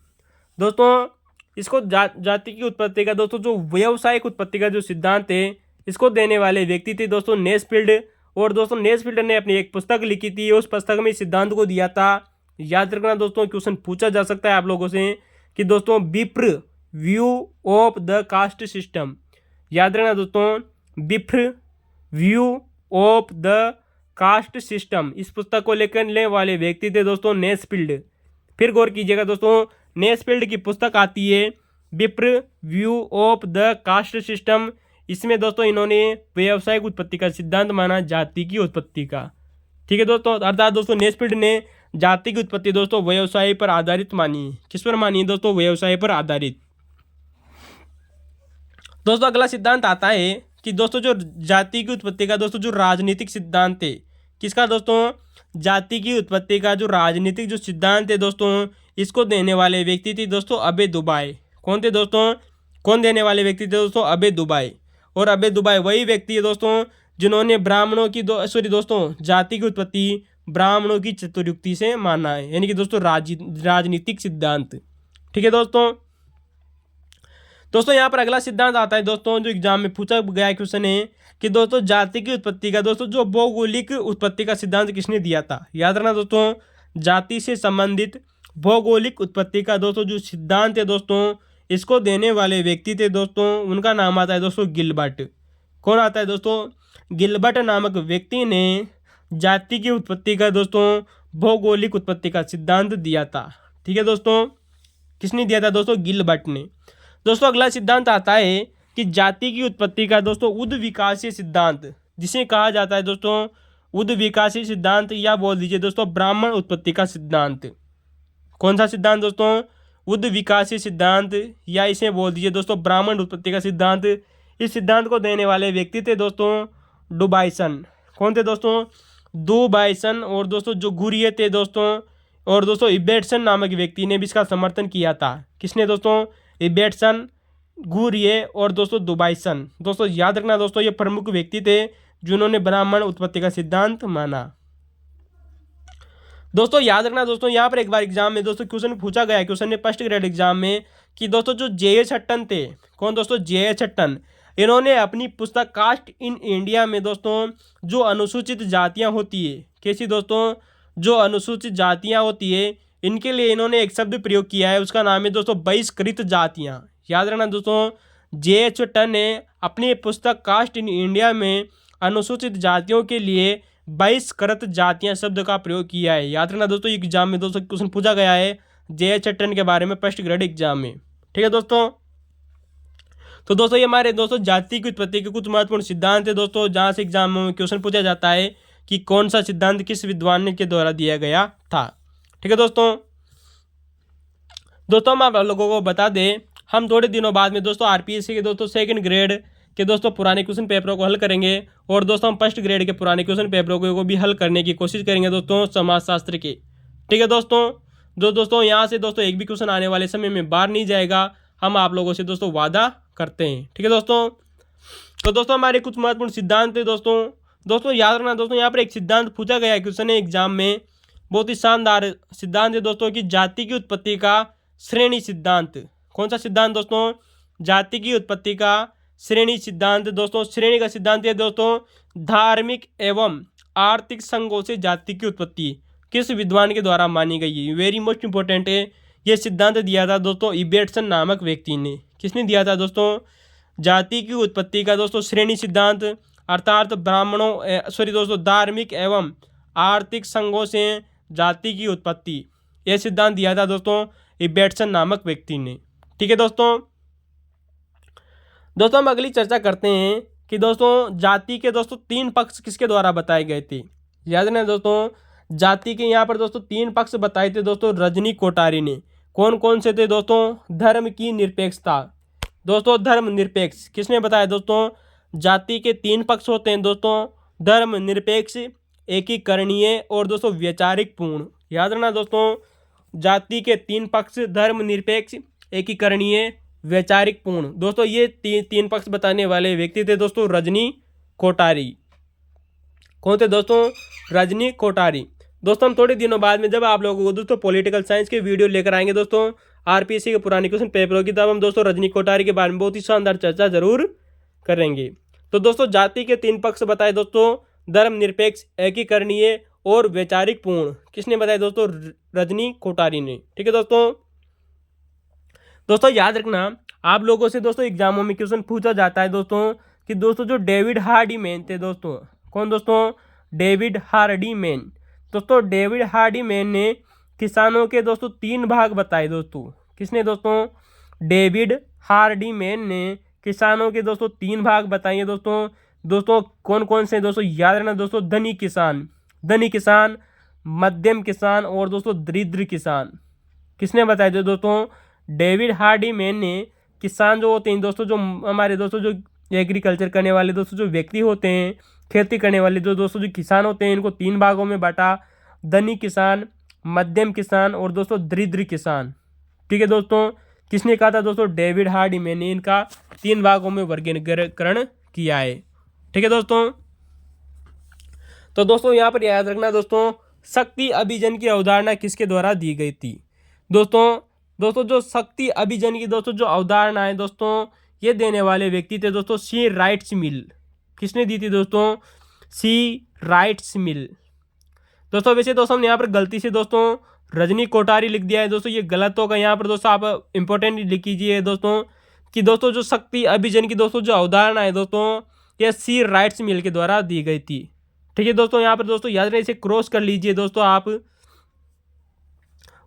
दोस्तों इसको जाति की उत्पत्ति का दोस्तों जो व्यावसायिक उत्पत्ति का जो सिद्धांत है इसको देने वाले व्यक्ति थे दोस्तों नेस्फील्ड। और दोस्तों नेस्फील्ड ने अपनी एक पुस्तक लिखी थी, उस पुस्तक में सिद्धांत को दिया था। याद रखना दोस्तों क्वेश्चन पूछा जा सकता है आप लोगों से कि दोस्तों विप्र view of the caste system. याद रखना दोस्तों, विप्र view of the caste system. इस पुस्तक को लिखने वाले व्यक्ति थे दोस्तों नेस्फील्ड। फिर गौर कीजिएगा दोस्तों, नेस्फील्ड की पुस्तक आती है विप्र view of the caste system. इसमें दोस्तों इन्होंने व्यावसायिक उत्पत्ति का सिद्धांत माना जाति की उत्पत्ति का। ठीक है दोस्तों, अर्थात दोस्तों नेस्फील्ड ने जाति की उत्पत्ति दोस्तों व्यवसाय पर आधारित मानी। किस पर मानी है दोस्तों? व्यवसाय पर आधारित। दोस्तों अगला सिद्धांत आता है कि दोस्तों जो जाति की उत्पत्ति का दोस्तों जो राजनीतिक सिद्धांत है, किसका दोस्तों? जाति की उत्पत्ति का जो राजनीतिक जो सिद्धांत है दोस्तों, इसको देने वाले व्यक्ति थे दोस्तों अबे दुबाई। कौन थे दोस्तों? कौन देने वाले व्यक्ति थे दोस्तों? अबे दुबाई। और अबे दुबाई वही व्यक्ति है दोस्तों जिन्होंने ब्राह्मणों की दोस्तों जाति की उत्पत्ति ब्राह्मणों की चतुर्युक्ति से माना है, यानी कि दोस्तों राजनीतिक सिद्धांत। ठीक है दोस्तों यहाँ पर अगला सिद्धांत आता है दोस्तों जो एग्जाम में पूछा गया क्वेश्चन है कि दोस्तों जाति की उत्पत्ति का दोस्तों जो भौगोलिक उत्पत्ति का सिद्धांत किसने दिया था? याद रखना दोस्तों, जाति से संबंधित भौगोलिक उत्पत्ति का दोस्तों जो सिद्धांत है दोस्तों, इसको देने वाले व्यक्ति थे दोस्तों, उनका नाम आता है दोस्तों गिलबर्ट। कौन आता है दोस्तों? गिलबर्ट नामक व्यक्ति ने जाति की उत्पत्ति का दोस्तों भौगोलिक उत्पत्ति का सिद्धांत दिया था। ठीक है दोस्तों, किसने दिया था दोस्तों? गिलबर्ट ने। दोस्तों अगला सिद्धांत आता है कि जाति की उत्पत्ति का दोस्तों उद्विकासीय सिद्धांत, जिसे कहा जाता है दोस्तों उद्विकासीय सिद्धांत, या बोल दीजिए दोस्तों ब्राह्मण उत्पत्ति का सिद्धांत। कौन सा सिद्धांत दोस्तों? उद्विकासीय सिद्धांत, या इसे बोल दीजिए दोस्तों ब्राह्मण उत्पत्ति का सिद्धांत। इस सिद्धांत को देने वाले व्यक्ति थे दोस्तों डुबाइसन। कौन थे दोस्तों? डुबाइसन। और दोस्तों जो गुरिये थे दोस्तों, और दोस्तों इबेटसन नामक व्यक्ति ने भी इसका समर्थन किया था। किसने दोस्तों? इबेटसन, गुरिये और दोस्तों डुबाइसन। दोस्तों याद रखना दोस्तों ये प्रमुख व्यक्ति थे जिन्होंने ब्राह्मण उत्पत्ति का सिद्धांत माना। दोस्तों याद रखना दोस्तों, यहाँ पर एक बार एग्जाम में दोस्तों क्वेश्चन पूछा गया, क्वेश्चन ने फर्स्ट ग्रेड एग्जाम में, कि दोस्तों जो जे.एच. हट्टन थे। कौन दोस्तों? जे.एच. हट्टन। इन्होंने अपनी पुस्तक कास्ट इन इंडिया में दोस्तों जो अनुसूचित जातियाँ होती है, कैसी दोस्तों? जो अनुसूचित जातियाँ होती है, इनके लिए इन्होंने एक शब्द प्रयोग किया है, उसका नाम है दोस्तों बहिष्कृत जातियाँ। याद रखना दोस्तों, जे.एच. हट्टन ने अपनी पुस्तक कास्ट इन इंडिया में अनुसूचित जातियों के लिए बहिष्कृत जातियाँ शब्द का प्रयोग किया है। याद रखना दोस्तों, एग्जाम में दोस्तों क्वेश्चन पूछा गया है जे.एच. हट्टन के बारे में फर्स्ट ग्रेड एग्जाम में। ठीक है दोस्तों, तो दोस्तों ये हमारे दोस्तों जाति की उत्पत्ति के कुछ महत्वपूर्ण सिद्धांत है दोस्तों, जहाँ से एग्जाम में क्वेश्चन पूछा जाता है कि कौन सा सिद्धांत किस विद्वान के द्वारा दिया गया था। ठीक है दोस्तों हम आप लोगों को बता दें, हम थोड़े दिनों बाद में दोस्तों आरपीएससी के दोस्तों सेकंड ग्रेड के दोस्तों पुराने क्वेश्चन पेपरों को हल करेंगे, और दोस्तों हम फर्स्ट ग्रेड के पुराने क्वेश्चन पेपरों को भी हल करने की कोशिश करेंगे दोस्तों समाजशास्त्र के। ठीक है दोस्तों यहाँ से दोस्तों एक भी क्वेश्चन आने वाले समय में बाहर नहीं जाएगा, हम आप लोगों से दोस्तों वादा करते हैं। ठीक है दोस्तों, तो दोस्तों हमारे कुछ महत्वपूर्ण सिद्धांत है दोस्तों याद रखना दोस्तों, यहाँ पर एक सिद्धांत पूछा गया है क्वेश्चन है एग्जाम में, बहुत ही शानदार सिद्धांत है दोस्तों कि जाति की उत्पत्ति का श्रेणी सिद्धांत। कौन सा सिद्धांत दोस्तों? जाति की उत्पत्ति का श्रेणी सिद्धांत। दोस्तों श्रेणी का सिद्धांत है दोस्तों धार्मिक एवं आर्थिक संघों से जाति की उत्पत्ति किस विद्वान के द्वारा मानी गई है? वेरी मोस्ट इंपॉर्टेंट है। यह सिद्धांत दिया था दोस्तों इबेटसन नामक व्यक्ति ने। किसने दिया था दोस्तों? जाति की उत्पत्ति का दोस्तों श्रेणी सिद्धांत, अर्थात दोस्तों धार्मिक एवं आर्थिक संघों से जाति की उत्पत्ति, यह सिद्धांत दिया था दोस्तों इबेटसन नामक व्यक्ति ने। ठीक है दोस्तों हम अगली चर्चा करते हैं कि दोस्तों जाति के दोस्तों तीन पक्ष किसके द्वारा बताए गए थे। याद रखना दोस्तों, जाति के यहाँ पर दोस्तों तीन पक्ष बताए थे दोस्तों रजनी कोठारी ने। कौन कौन से थे दोस्तों? धर्म की निरपेक्षता। दोस्तों धर्म निरपेक्ष किसने बताया दोस्तों? जाति के तीन पक्ष होते हैं दोस्तों, धर्म निरपेक्ष, एकीकरणीय और दोस्तों वैचारिक पूर्ण। याद रखना दोस्तों, जाति के तीन पक्ष धर्म निरपेक्ष, एकीकरणीय, वैचारिक पूर्ण। दोस्तों ये तीन पक्ष बताने वाले व्यक्ति थे दोस्तों रजनी कोठारी। कौन थे दोस्तों? रजनी कोठारी। दोस्तों हम थोड़े दिनों बाद में जब आप लोगों को दोस्तों पॉलिटिकल साइंस के वीडियो लेकर आएंगे दोस्तों आरपीएससी के पुराने क्वेश्चन पेपरों की, तब हम दोस्तों रजनी कोठारी के बारे में बहुत ही शानदार चर्चा जरूर करेंगे। तो दोस्तों जाति के तीन पक्ष बताए दोस्तों धर्म निरपेक्ष, एकीकरणीय और वैचारिक पूर्ण। किसने बताया दोस्तों? रजनी कोठारी ने। ठीक है दोस्तों याद रखना, आप लोगों से दोस्तों एग्जामों में क्वेश्चन पूछा जाता है दोस्तों कि दोस्तों जो डेविड हार्डीमैन थे दोस्तों, कौन दोस्तों? डेविड हार्डीमैन। दोस्तों डेविड हार्डीमैन ने किसानों के दोस्तों 3 भाग बताए दोस्तों। किसने दोस्तों? डेविड हार्डीमैन ने किसानों के दोस्तों 3 भाग बताइए दोस्तों। दोस्तों कौन कौन से दोस्तों? याद रखना दोस्तों, धनी किसान, मध्यम किसान और दोस्तों दरिद्र किसान। किसने बताया थे दोस्तों? डेविड हार्डीमैन ने किसान जो होते हैं दोस्तों, जो हमारे दोस्तों जो एग्रीकल्चर करने वाले दोस्तों जो व्यक्ति होते हैं, खेती करने वाले जो दोस्तों जो किसान होते हैं, इनको 3 भागों में बांटा। धनी किसान, मध्यम किसान और दोस्तों दरिद्र किसान। ठीक है दोस्तों, किसने कहा था दोस्तों? डेविड हार्डीमैन ने इनका 3 भागों में वर्गीकरण किया है। ठीक है दोस्तों, तो दोस्तों यहाँ पर याद रखना दोस्तों, शक्ति अभियान की अवधारणा किसके द्वारा दी गई थी? दोस्तों जो शक्ति अभियान की दोस्तों जो अवधारणा है दोस्तों, ये देने वाले व्यक्ति थे दोस्तों सी राइट्स मिल। किसने दी थी दोस्तों? सी राइट्स मिल। दोस्तों वैसे दोस्तों हमने यहाँ पर गलती से दोस्तों रजनी कोठारी लिख दिया है दोस्तों, ये गलत होगा। यहाँ पर दोस्तों आप इंपॉर्टेंट लिख कीजिए दोस्तों कि दोस्तों जो शक्ति अभियान की दोस्तों जो अवधारणा है दोस्तों, ये सी राइट्स मिल के द्वारा दी गई थी। ठीक है दोस्तों, यहाँ पर दोस्तों याद रहे, इसे क्रॉस कर लीजिए दोस्तों आप।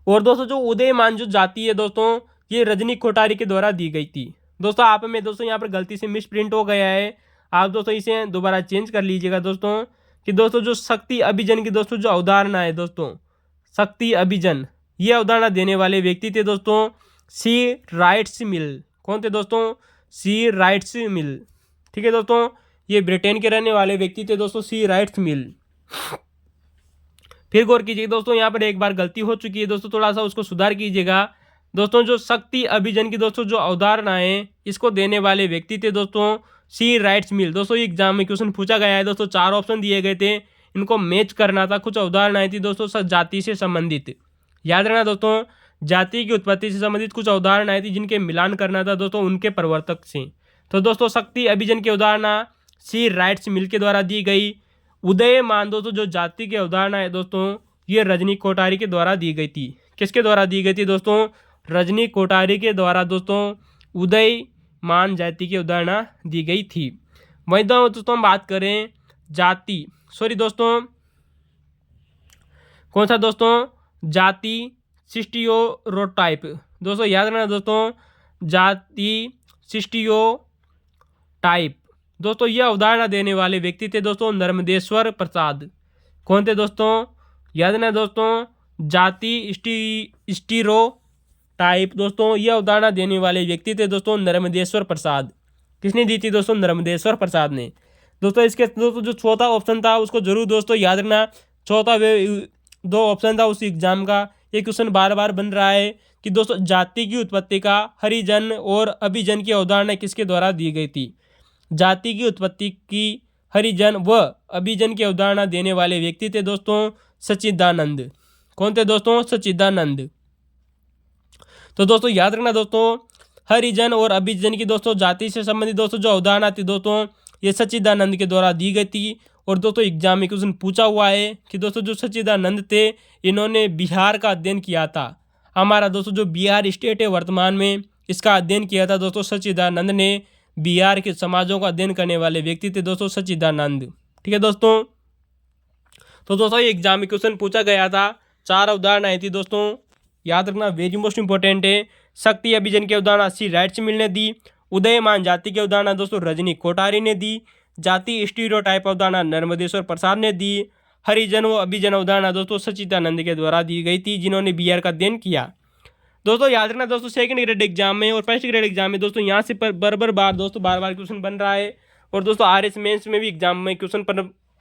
और दोस्तों जो उदयमान जो जाति है दोस्तों, ये रजनी कोठारी के द्वारा दी गई थी। दोस्तों आप में दोस्तों यहाँ पर गलती से मिस प्रिंट हो गया है, आप दोस्तों इसे दोबारा चेंज कर लीजिएगा दोस्तों कि दोस्तों जो शक्ति अभियान की दोस्तों जो अवधारणा है दोस्तों, शक्ति अभियान, ये अवधारणा देने वाले व्यक्ति थे दोस्तों सी राइट्स मिल। कौन थे दोस्तों? सी राइट्स मिल। ठीक है दोस्तों, ये ब्रिटेन के रहने वाले व्यक्ति थे दोस्तों सी राइट्स मिल। फिर गौर कीजिए दोस्तों, यहाँ पर एक बार गलती हो चुकी है दोस्तों, थोड़ा सा उसको सुधार कीजिएगा। दोस्तों जो शक्ति अभियान की दोस्तों जो अवधारणा है, इसको देने वाले व्यक्ति थे दोस्तों सी राइट्स मिल। दोस्तों एग्जाम में क्वेश्चन पूछा गया है दोस्तों, 4 ऑप्शन दिए गए थे, इनको मैच करना था। कुछ अवधारणाएं थी दोस्तों जाति से संबंधित, याद रखना दोस्तों, जाति की उत्पत्ति से संबंधित कुछ अवधारणाएं थी जिनके मिलान करना था दोस्तों उनके प्रवर्तक से। तो दोस्तों शक्ति अभियान की अवधारणा सी राइट्स मिल के द्वारा दी गई। उदयमान दोस्तों जो जाति की अवधारणा है दोस्तों, ये रजनी कोठारी के द्वारा दी गई थी। किसके द्वारा दी गई थी दोस्तों? रजनी कोठारी के द्वारा दोस्तों उदयमान जाति की अवधारणा दी गई थी। वहीं दोस्तों हम बात करें जाति, सॉरी दोस्तों कौन सा दोस्तों? जाति सिस्टियोटाइप। दोस्तों याद रखना दोस्तों, जाति सिस्टियोटाइप। दोस्तों यह अवधारणा देने वाले व्यक्ति थे दोस्तों नर्मदेश्वर प्रसाद। कौन थे दोस्तों? याद रखना दोस्तों, जाति स्टीरोटाइप। दोस्तों यह अवधारणा देने वाले व्यक्ति थे दोस्तों नर्मदेश्वर प्रसाद। किसने दी थी दोस्तों? नर्मदेश्वर प्रसाद ने। दोस्तों इसके दोस्तों जो चौथा ऑप्शन था उसको जरूर दोस्तों याद रखना। चौथा 2 ऑप्शन था उस एग्जाम का, ये क्वेश्चन बार बार बन रहा है कि दोस्तों जाति की उत्पत्ति का हरिजन और अभिजन की अवधारणा किसके द्वारा दी गई थी? जाति की उत्पत्ति की हरिजन व अभिजन की अवधारणा देने वाले व्यक्ति थे दोस्तों सच्चिदानंद। कौन थे दोस्तों? सच्चिदानंद। तो दोस्तों याद रखना दोस्तों, हरिजन और अभिजन की दोस्तों जाति से संबंधित दोस्तों जो अवधारणा थी दोस्तों, ये सच्चिदानंद के द्वारा दी गई थी। और दोस्तों एग्जाम में क्वेश्चन पूछा हुआ है कि दोस्तों जो सच्चिदानंद थे, इन्होंने बिहार का अध्ययन किया था। हमारा दोस्तों जो बिहार स्टेट है वर्तमान में, इसका अध्ययन किया था दोस्तों सच्चिदानंद ने। बिहार के समाजों का अध्ययन करने वाले व्यक्ति थे दोस्तों सच्चिदानंद। ठीक है दोस्तों, तो दोस्तों ये एग्जाम में क्वेश्चन पूछा गया था, 4 अवधारणाएं थी दोस्तों, याद रखना, वेरी मोस्ट इंपॉर्टेंट है। शक्ति अभियान की अवधारणा सी राइट्स मिल ने दी। उदयमान जाति की अवधारणा दोस्तों रजनी कोठारी ने दी। जाति स्टीरियोटाइप अवधारणा नर्मदेश्वर प्रसाद ने दी। हरिजन व अभिजन अवधारणा दोस्तों सच्चिदानंद के द्वारा दी गई थी, जिन्होंने बिहार का अध्ययन किया। दोस्तों याद रखना दोस्तों, सेकंड ग्रेड एग्जाम में और फर्स्ट ग्रेड एग्जाम में दोस्तों यहाँ से बार बार क्वेश्चन बन रहा है। और दोस्तों RS मेंस में भी एग्जाम में क्वेश्चन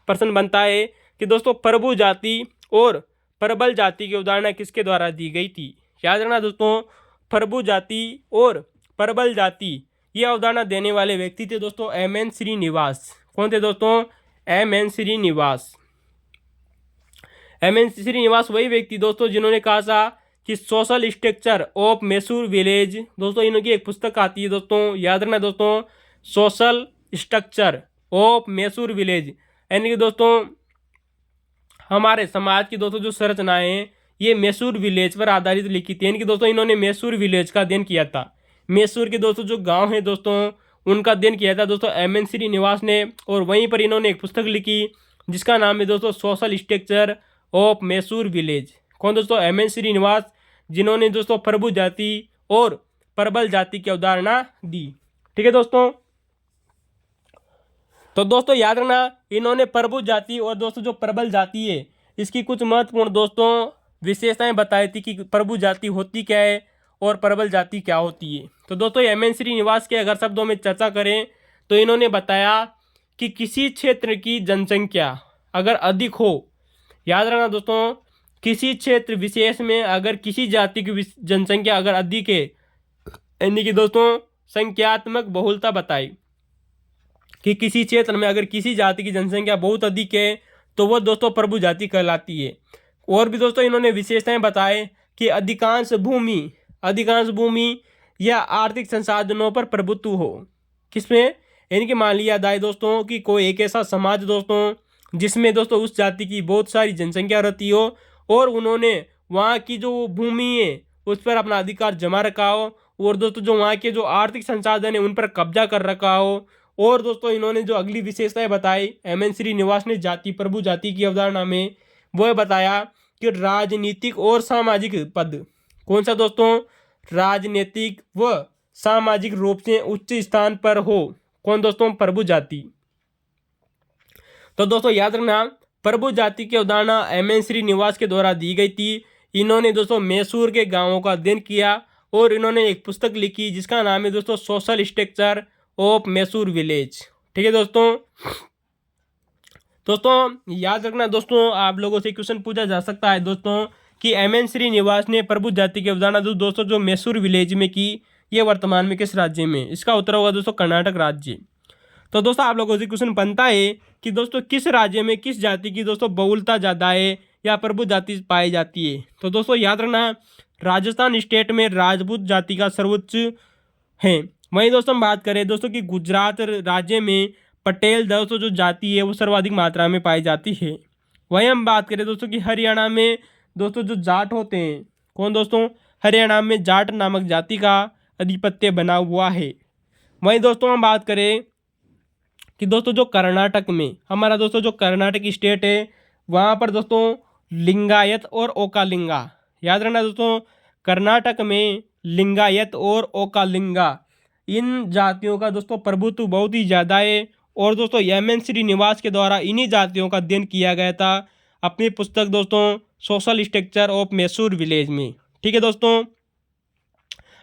प्रश्न बनता है कि दोस्तों प्रभु जाति और प्रबल जाति की अवधारणा किसके द्वारा दी गई थी? याद रखना दोस्तों, प्रभु जाति और प्रबल जाति ये अवधारणा देने वाले व्यक्ति थे दोस्तों MN श्रीनिवास। कौन थे दोस्तों? MN श्रीनिवास। MN श्रीनिवास वही व्यक्ति दोस्तों जिन्होंने कहा था कि social structure of Mysore village. दोस्तों इनकी एक पुस्तक आती है दोस्तों, याद रखना दोस्तों, social structure of Mysore village, यानी कि दोस्तों हमारे समाज की दोस्तों जो संरचनाएं हैं ये मैसूर विलेज पर आधारित लिखी थी। यानी कि दोस्तों इन्होंने मैसूर विलेज का अध्ययन किया था। मैसूर के दोस्तों जो गांव है दोस्तों उनका अध्ययन किया था दोस्तों एम.एन. श्रीनिवास ने। और वहीं पर इन्होंने एक पुस्तक लिखी जिसका नाम है दोस्तों social structure of Mysore village. कौन दोस्तों? एम.एन. श्रीनिवास, जिन्होंने दोस्तों प्रभु जाति और प्रबल जाति की अवधारणा दी। ठीक है दोस्तों, तो दोस्तों याद रखना इन्होंने प्रभु जाति और दोस्तों जो प्रबल जाति है इसकी कुछ महत्वपूर्ण दोस्तों विशेषताएं बताई थी कि प्रभु जाति होती क्या है और प्रबल जाति क्या होती है। तो दोस्तों एम.एन. श्रीनिवास के अगर शब्दों में चर्चा करें तो इन्होंने बताया कि किसी क्षेत्र की जनसंख्या अगर अधिक हो, याद रखना दोस्तों, किसी क्षेत्र विशेष में अगर किसी जाति की जनसंख्या अगर अधिक है, यानी कि दोस्तों संख्यात्मक बहुलता बताई कि किसी क्षेत्र में अगर किसी जाति की जनसंख्या बहुत अधिक है तो वह दोस्तों प्रभु जाति कहलाती है। और भी दोस्तों इन्होंने विशेषताएं बताए कि अधिकांश भूमि या आर्थिक संसाधनों पर प्रभुत्व हो। किसमें? यानी कि मान लिया जाए दोस्तों कि कोई एक ऐसा समाज दोस्तों जिसमें दोस्तों उस जाति की बहुत सारी जनसंख्या रहती हो और उन्होंने वहाँ की जो भूमि है उस पर अपना अधिकार जमा रखा हो और दोस्तों जो वहाँ के जो आर्थिक संसाधन है उन पर कब्जा कर रखा हो। और दोस्तों इन्होंने जो अगली विशेषताएं बताई एम.एन. श्रीनिवास ने जाति प्रभु जाति की अवधारणा में, वो बताया कि राजनीतिक और सामाजिक पद, कौन सा दोस्तों? राजनीतिक व सामाजिक रूप से उच्च स्थान पर हो। कौन दोस्तों? प्रभु जाति। तो दोस्तों याद रखना प्रभु जाति की अवधारणा एम.एन. श्रीनिवास के द्वारा दी गई थी। इन्होंने दोस्तों मैसूर के गांवों का अध्ययन किया और इन्होंने एक पुस्तक लिखी जिसका नाम है दोस्तों social structure of Mysore village. ठीक है दोस्तों याद रखना दोस्तों, आप लोगों से क्वेश्चन पूछा जा सकता है दोस्तों कि एम.एन. श्रीनिवास ने प्रभु जाति की अवधारणा दोस्तों जो मैसूर विलेज में की, ये वर्तमान में किस राज्य में? इसका उत्तर होगा दोस्तों कर्नाटक राज्य। तो दोस्तों आप लोगों से क्वेश्चन बनता है कि दोस्तों किस राज्य में किस जाति की दोस्तों बहुलता ज़्यादा है या प्रभु जाति पाई जाती है? तो दोस्तों याद रखना राजस्थान स्टेट में राजपूत जाति का सर्वोच्च है। वहीं दोस्तों हम बात करें दोस्तों कि गुजरात राज्य में पटेल दोस्तों जो जाति है वो सर्वाधिक मात्रा में पाई जाती है। वहीं हम बात करें दोस्तों कि हरियाणा में दोस्तों जो जाट होते हैं, कौन दोस्तों? हरियाणा में जाट नामक जाति का आधिपत्य बना हुआ है। वहीं दोस्तों हम बात करें कि दोस्तों जो कर्नाटक में हमारा दोस्तों जो कर्नाटक स्टेट है वहाँ पर दोस्तों लिंगायत और ओकालिंगा, याद रखना दोस्तों कर्नाटक में लिंगायत और ओकालिंगा इन जातियों का दोस्तों प्रभुत्व बहुत ही ज़्यादा है। और दोस्तों एम.एन. श्रीनिवास के द्वारा इन्हीं जातियों का अध्ययन किया गया था अपनी पुस्तक दोस्तों social structure of Mysore village में। ठीक है दोस्तों,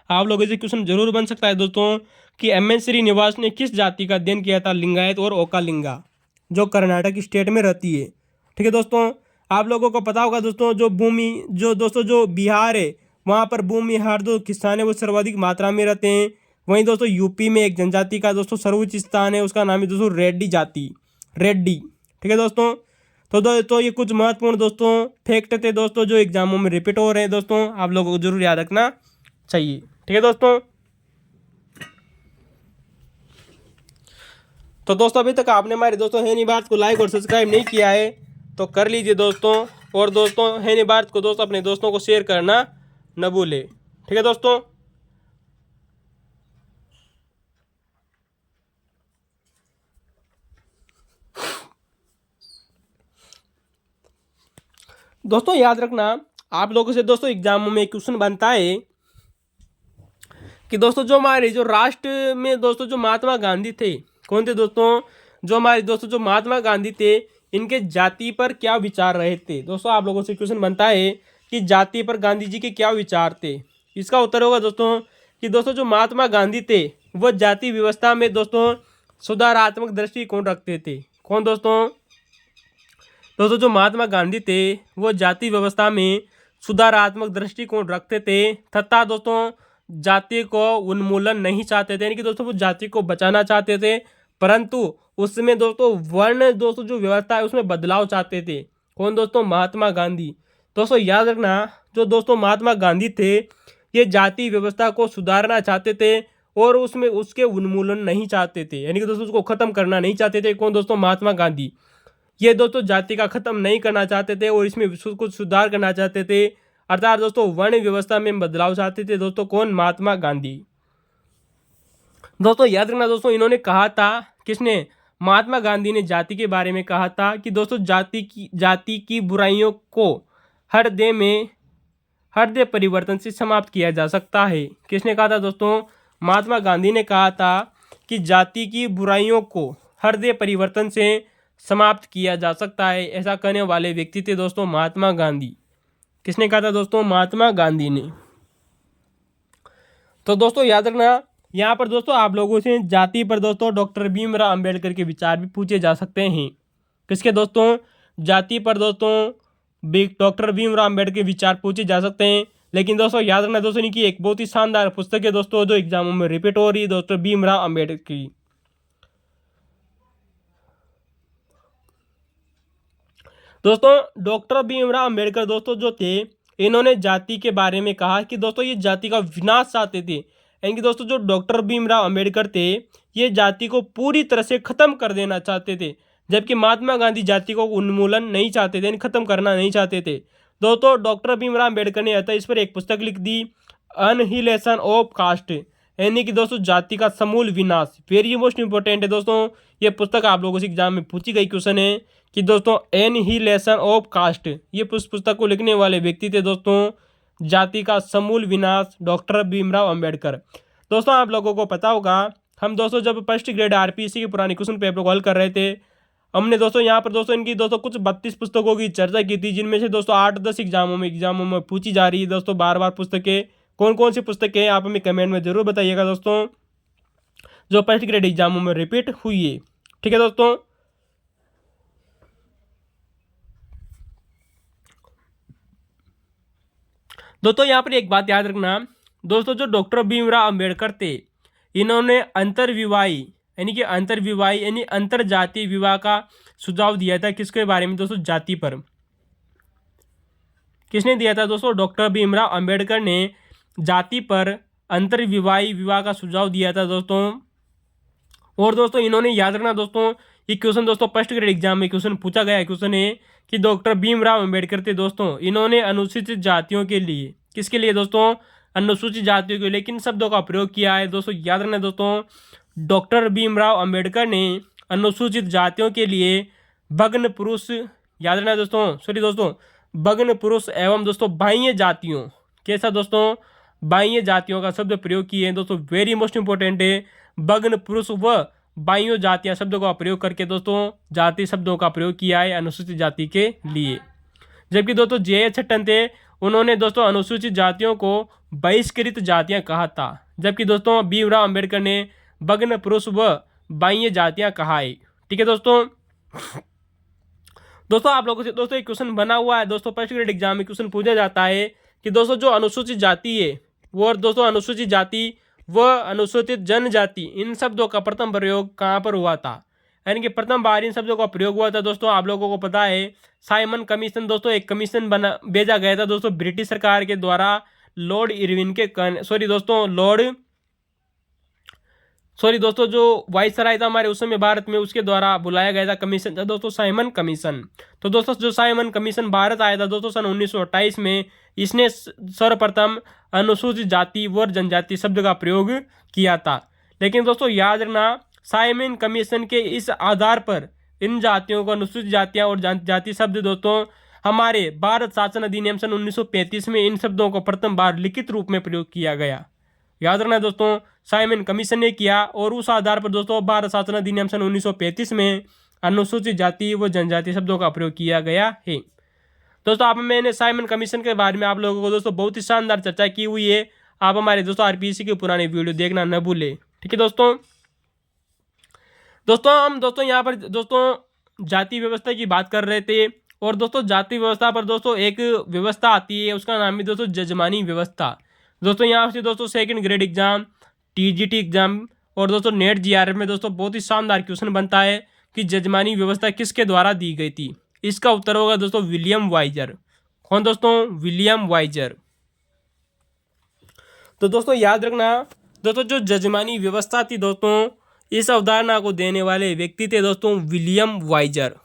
आप लोगों से क्वेश्चन जरूर बन सकता है दोस्तों कि एम.एन. श्रीनिवास ने किस जाति का अध्ययन किया था? लिंगायत और ओकालिंगा, जो कर्नाटक स्टेट में रहती है। ठीक है दोस्तों, आप लोगों को पता होगा दोस्तों जो भूमि जो दोस्तों जो बिहार है वहाँ पर भूमिहार जो किसान है वो सर्वाधिक मात्रा में रहते हैं। वहीं दोस्तों यूपी में एक जनजाति का दोस्तों सर्वोच्च स्थान है, उसका नाम है दोस्तों रेड्डी जाति, रेड्डी। ठीक है दोस्तों, तो ये कुछ महत्वपूर्ण दोस्तों फैक्ट थे दोस्तों जो एग्जामों में रिपीट हो रहे हैं दोस्तों, आप लोगों को जरूर याद रखना चाहिए। ठीक है दोस्तों, तो दोस्तों अभी तक आपने हमारे दोस्तों है नहीं बात को लाइक और सब्सक्राइब नहीं किया है तो कर लीजिए दोस्तों। और दोस्तों है नहीं बात को दोस्तों अपने दोस्तों को शेयर करना न भूले। ठीक है दोस्तों, दोस्तों याद रखना आप लोगों से दोस्तों एग्जामों में क्वेश्चन बनता है कि दोस्तों जो हमारे जो राष्ट्र में दोस्तों जो महात्मा गांधी थे, कौन थे दोस्तों? जो हमारे दोस्तों जो महात्मा गांधी थे इनके जाति पर क्या विचार रहे थे? दोस्तों आप लोगों से क्वेश्चन बनता है कि जाति पर गांधी जी के क्या विचार थे? इसका उत्तर होगा दोस्तों कि दोस्तों जो महात्मा गांधी थे वह जाति व्यवस्था में दोस्तों सुधारात्मक दृष्टिकोण रखते थे। कौन दोस्तों? दोस्तों जो महात्मा गांधी थे वो जाति व्यवस्था में सुधारात्मक दृष्टिकोण रखते थे तथा दोस्तों जाति को उन्मूलन नहीं चाहते थे, यानी कि दोस्तों वो जाति को बचाना चाहते थे, परंतु उसमें दोस्तों वर्ण दोस्तों जो व्यवस्था है उसमें बदलाव चाहते थे। कौन दोस्तों? महात्मा गांधी। दोस्तों याद रखना जो दोस्तों महात्मा गांधी थे ये जाति व्यवस्था को सुधारना चाहते थे और उसमें उसके उन्मूलन नहीं चाहते थे, यानी कि दोस्तों उसको खत्म करना नहीं चाहते थे। कौन दोस्तों? महात्मा गांधी। ये दोस्तों जाति का खत्म नहीं करना चाहते थे और इसमें कुछ सुधार करना चाहते थे, अर्थात दोस्तों वर्ण व्यवस्था में बदलाव चाहते थे दोस्तों। कौन? महात्मा गांधी। दोस्तों याद रखना दोस्तों, इन्होंने कहा था, किसने, महात्मा गांधी ने जाति के बारे में कहा था कि दोस्तों जाति की बुराइयों को हृदय परिवर्तन से समाप्त किया जा सकता है। किसने कहा था दोस्तों? महात्मा गांधी ने कहा था कि जाति की बुराइयों को हृदय परिवर्तन से समाप्त किया जा सकता है। ऐसा कहने वाले व्यक्ति थे दोस्तों महात्मा गांधी। किसने कहा था दोस्तों? महात्मा गांधी ने। तो दोस्तों याद रखना, यहाँ पर दोस्तों आप लोगों से जाति पर दोस्तों डॉक्टर भीमराव अंबेडकर के विचार भी पूछे जा सकते हैं। किसके दोस्तों? जाति पर दोस्तों डॉक्टर भीमराव अंबेडकर के विचार पूछे जा सकते हैं। लेकिन दोस्तों याद रखना दोस्तों, इनकी एक बहुत ही शानदार पुस्तक है दोस्तों, जो एग्जामों में रिपीट हो रही है, डॉक्टर भीमराव अंबेडकर की। दोस्तों डॉक्टर भीमराव अंबेडकर दोस्तों जो थे, इन्होंने जाति के बारे में कहा कि दोस्तों ये जाति का विनाश चाहते थे। यानी कि दोस्तों जो डॉक्टर भीमराव अंबेडकर थे, ये जाति को पूरी तरह से खत्म कर देना चाहते थे, जबकि महात्मा गांधी जाति को उन्मूलन नहीं चाहते थे, खत्म करना नहीं चाहते थे। दोस्तों डॉक्टर भीमराव अंबेडकर ने इस पर एक पुस्तक लिख दी, अनहिलेशन ऑफ कास्ट, यानी कि दोस्तों जाति का समूल विनाश। वेरी मोस्ट इंपॉर्टेंट है दोस्तों, ये पुस्तक आप लोगों से एग्जाम में पूछी गई क्वेश्चन है कि दोस्तों एनहिलेशन ऑफ कास्ट, ये पुस्तक को लिखने वाले व्यक्ति थे दोस्तों जाति का समूल विनाश, डॉक्टर भीमराव अंबेडकर। दोस्तों आप लोगों को पता होगा, हम दोस्तों जब फर्स्ट ग्रेड आरपीएससी के पुराने क्वेश्चन पेपर को हल कर रहे थे, हमने दोस्तों यहाँ पर दोस्तों इनकी दोस्तों कुछ 32 पुस्तकों की चर्चा की थी, जिनमें से दोस्तों 8-10 एग्जामों में पूछी जा रही है दोस्तों बार बार पुस्तकें। कौन कौन सी पुस्तकें आप हमें कमेंट में जरूर बताइएगा दोस्तों, जो फर्स्ट ग्रेड एग्जामों में रिपीट हुई है। ठीक है दोस्तों। दोस्तों यहाँ पर एक बात याद रखना दोस्तों, जो डॉक्टर भीमराव अंबेडकर थे, इन्होंने अंतर्विवाही यानी अंतर जातीय विवाह का सुझाव दिया था। किसके बारे में दोस्तों? जाति पर। किसने दिया था दोस्तों? डॉक्टर भीमराव अंबेडकर ने जाति पर अंतर्विवाही विवाह का सुझाव दिया था दोस्तों। और दोस्तों इन्होंने याद रखना दोस्तों, ये क्वेश्चन दोस्तों फर्स्ट ग्रेड एग्जाम में क्वेश्चन पूछा गया क्वेश्चन है कि डॉक्टर भीमराव अंबेडकर थे दोस्तों, इन्होंने अनुसूचित जातियों के लिए, किसके लिए दोस्तों? अनुसूचित जातियों के लिए किन शब्दों का प्रयोग किया है दोस्तों? याद रखना दोस्तों, डॉक्टर भीमराव अंबेडकर ने अनुसूचित जातियों के लिए भग्न पुरुष, याद रखना दोस्तों भग्न पुरुष एवं दोस्तों बाह्य जातियों, कैसा दोस्तों? बाह्य जातियों का शब्द प्रयोग किए हैं दोस्तों। वेरी मोस्ट इंपॉर्टेंट है, भग्न पुरुष व बाह्य जातियां शब्दों का प्रयोग करके दोस्तों जाति शब्दों का प्रयोग किया है अनुसूचित जाति के लिए। जबकि दोस्तों जे.एच. हटन थे, उन्होंने दोस्तों अनुसूचित जातियों को बहिष्कृत जातियां कहा था, जबकि दोस्तों भीमराव अंबेडकर ने भग्न पुरुष व बाह्य जातियां कहा है। ठीक है दोस्तों। आप लोगों से दोस्तों एक क्वेश्चन बना हुआ है दोस्तों, फर्स्ट ग्रेड एग्जाम में क्वेश्चन पूछा जाता है कि दोस्तों जो अनुसूचित जाति है वो दोस्तों अनुसूचित जाति व अनुसूचित जनजाति, इन शब्दों का प्रथम प्रयोग कहाँ पर हुआ था? यानी कि प्रथम बार इन शब्दों का प्रयोग हुआ था दोस्तों, आप लोगों को पता है साइमन कमीशन दोस्तों, एक कमीशन भेजा गया था दोस्तों ब्रिटिश सरकार के द्वारा लॉर्ड इरविन के दोस्तों जो वाइसराय था हमारे उस समय भारत में, उसके द्वारा बुलाया गया था कमीशन था दोस्तों साइमन कमीशन। तो दोस्तों जो साइमन कमीशन भारत आया था दोस्तों सन 1928 में, इसने सर्वप्रथम अनुसूचित जाति व जनजाति शब्द का प्रयोग किया था। लेकिन दोस्तों याद रखना, साइमन कमीशन के इस आधार पर इन जातियों को अनुसूचित जातियां और जाति शब्द दोस्तों हमारे भारत शासन अधिनियम सन 1935 में इन शब्दों को प्रथम बार लिखित रूप में प्रयोग किया गया। याद रखना दोस्तों, साइमन कमीशन ने किया और उस आधार पर दोस्तों भारत शासन अधिनियम सन 1935 में अनुसूचित जाति व जनजाति शब्दों का प्रयोग किया गया है। दोस्तों आप मैंने साइमन कमीशन के बारे में आप लोगों को दोस्तों बहुत ही शानदार चर्चा की हुई है। आप हमारे दोस्तों आरपीएससी के पुराने वीडियो देखना न भूले। ठीक है दोस्तों। हम दोस्तों यहाँ पर दोस्तों जाति व्यवस्था की बात कर रहे थे, और दोस्तों जाति व्यवस्था पर दोस्तों एक व्यवस्था आती है, उसका नाम है दोस्तों जजमानी व्यवस्था। दोस्तों यहाँ से दोस्तों second grade exam, TGT exam और दोस्तों नेट जीआरएफ में दोस्तों बहुत ही शानदार क्वेश्चन बनता है कि जजमानी व्यवस्था किसके द्वारा दी गई थी? इसका उत्तर होगा दोस्तों विलियम वाइजर। कौन दोस्तों? William Wiser. तो दोस्तों याद रखना दोस्तों, जो जजमानी व्यवस्था थी दोस्तों, इस अवधारणा को देने वाले व्यक्ति थे दोस्तों विलियम वाइजर।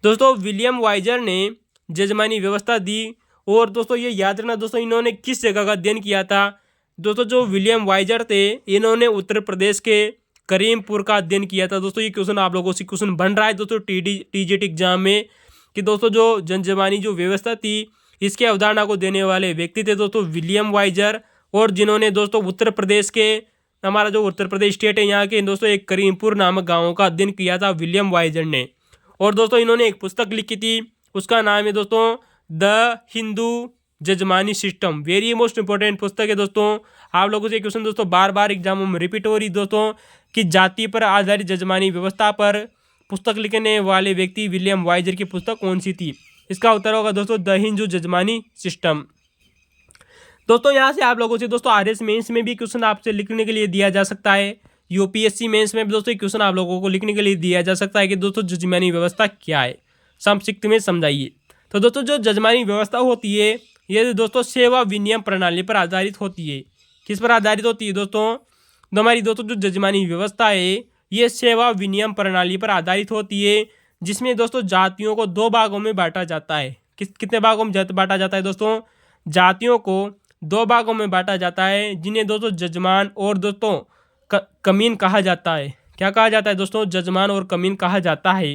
दोस्तों विलियम वाइजर ने जजमानी व्यवस्था दी, और दोस्तों ये याद रखना दोस्तों, इन्होंने किस जगह का अध्ययन किया था? दोस्तों जो विलियम वाइजर थे, इन्होंने उत्तर प्रदेश के करीमपुर का अध्ययन किया था। दोस्तों ये क्वेश्चन आप लोगों से क्वेश्चन बन रहा है दोस्तों टीजीटी एग्जाम में, कि दोस्तों जो जनजमानी जो व्यवस्था थी, इसके अवधारणा को देने वाले व्यक्ति थे दोस्तों विलियम वाइजर, और जिन्होंने दोस्तों उत्तर प्रदेश के, हमारा जो उत्तर प्रदेश स्टेट है यहाँ के दोस्तों, एक करीमपुर नामक गाँव का अध्ययन किया था विलियम वाइजर ने। और दोस्तों इन्होंने एक पुस्तक लिखी थी, उसका नाम है दोस्तों the Hindu Jajmani system. Very most important पुस्तक है दोस्तों। आप लोगों से क्वेश्चन दोस्तों बार बार एग्जामों में रिपीट हो रही दोस्तों, कि जाति पर आधारित जजमानी व्यवस्था पर पुस्तक लिखने वाले व्यक्ति विलियम वाइजर की पुस्तक कौन सी थी? इसका उत्तर होगा दोस्तों द हिंदू जजमानी सिस्टम। दोस्तों यहाँ से आप लोगों से दोस्तों आरएस मेंस में भी क्वेश्चन आपसे लिखने के लिए दिया जा सकता है, यूपीएससी मेंस में भी दोस्तों क्वेश्चन आप लोगों को लिखने के लिए दिया जा सकता है कि दोस्तों जजमानी व्यवस्था क्या है, संक्षिप्त में समझाइए। तो दोस्तों जो जजमानी व्यवस्था होती है, ये दोस्तों सेवा विनियम प्रणाली पर आधारित होती है। किस पर आधारित होती है दोस्तों? हमारी दोस्तों जो जजमानी व्यवस्था है, ये सेवा विनियम प्रणाली पर आधारित होती है, जिसमें दोस्तों जातियों को दो भागों में बांटा जाता है। कितने भागों में बांटा जाता है दोस्तों? जातियों को दो भागों में बांटा जाता है, जिन्हें दोस्तों जजमान और दोस्तों कमीन कहा जाता है। क्या कहा जाता है दोस्तों? जजमान और कमीन कहा जाता है।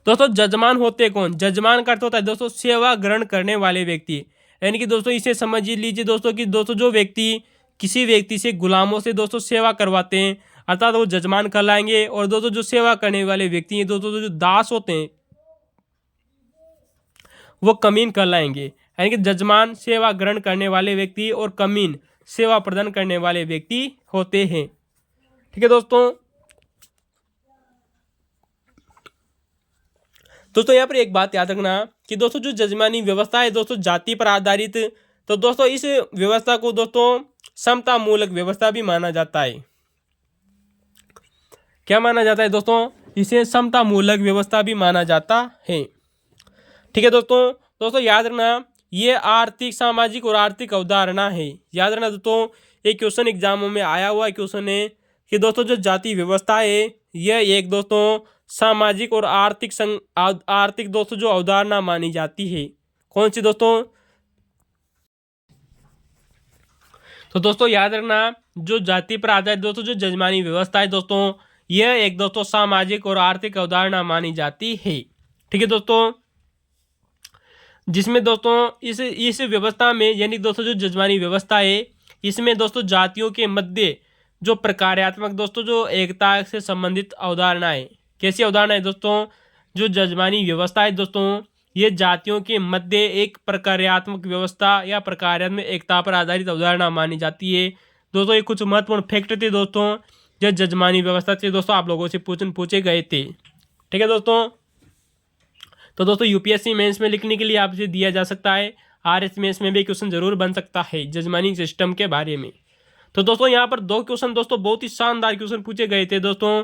दोस्तों जजमान होते कौन? जजमान का अर्थ होता है दोस्तों सेवा ग्रहण करने वाले व्यक्ति, यानी कि दोस्तों इसे समझ लीजिए दोस्तों कि दोस्तों जो व्यक्ति किसी व्यक्ति से गुलामों से दोस्तों सेवा करवाते हैं, अर्थात वो जजमान कहलाएंगे। और दोस्तों जो सेवा करने वाले व्यक्ति हैं दोस्तों, जो दास होते हैं, वो कमीन कहलाएंगे। यानी कि जजमान सेवा ग्रहण करने वाले व्यक्ति और कमीन सेवा प्रदान करने वाले व्यक्ति होते हैं। ठीक है दोस्तों। दोस्तों यहाँ पर एक बात याद रखना कि दोस्तों जो जजमानी व्यवस्था है दोस्तों जाति पर आधारित, तो दोस्तों इस व्यवस्था को दोस्तों समता मूलक व्यवस्था भी माना जाता है। क्या माना जाता है दोस्तों? इसे समता मूलक व्यवस्था भी माना जाता है। ठीक है दोस्तों। दोस्तों याद रखना ये आर्थिक, सामाजिक और आर्थिक अवधारणा है। याद रखना दोस्तों, एक क्वेश्चन एग्जामों में आया हुआ क्वेश्चन है कि दोस्तों जो जाति व्यवस्था है, यह एक दोस्तों सामाजिक और आर्थिक दोस्तों जो अवधारणा मानी जाती है। कौन सी दोस्तों? तो दोस्तों याद रखना जो जाति पर आधारित दोस्तों जो जजमानी व्यवस्था है दोस्तों, यह एक दोस्तों सामाजिक और आर्थिक अवधारणा मानी जाती है। ठीक है दोस्तों। जिसमें दोस्तों इस व्यवस्था में, यानी दोस्तों जो जजमानी व्यवस्था है, इसमें दोस्तों जातियों के मध्य जो प्रकार्यात्मक दोस्तों जो एकता से संबंधित अवधारणा है। कैसी अवधारणा है दोस्तों? जो जजमानी व्यवस्था है दोस्तों, ये जातियों के मध्य एक प्रकार्यात्मक व्यवस्था या प्रकार्यात्मक एकता पर आधारित अवधारणा मानी जाती है। दोस्तों ये कुछ महत्वपूर्ण फैक्ट थे दोस्तों जो जजमानी व्यवस्था से दोस्तों आप लोगों से पूछे गए थे। ठीक है दोस्तों। तो दोस्तों यूपीएससी मेंस में लिखने के लिए आपसे दिया जा सकता है, आरएस मेंस में भी क्वेश्चन जरूर बन सकता है जजमानी सिस्टम के बारे में। तो दोस्तों यहाँ पर दो क्वेश्चन दोस्तों बहुत ही शानदार क्वेश्चन पूछे गए थे दोस्तों।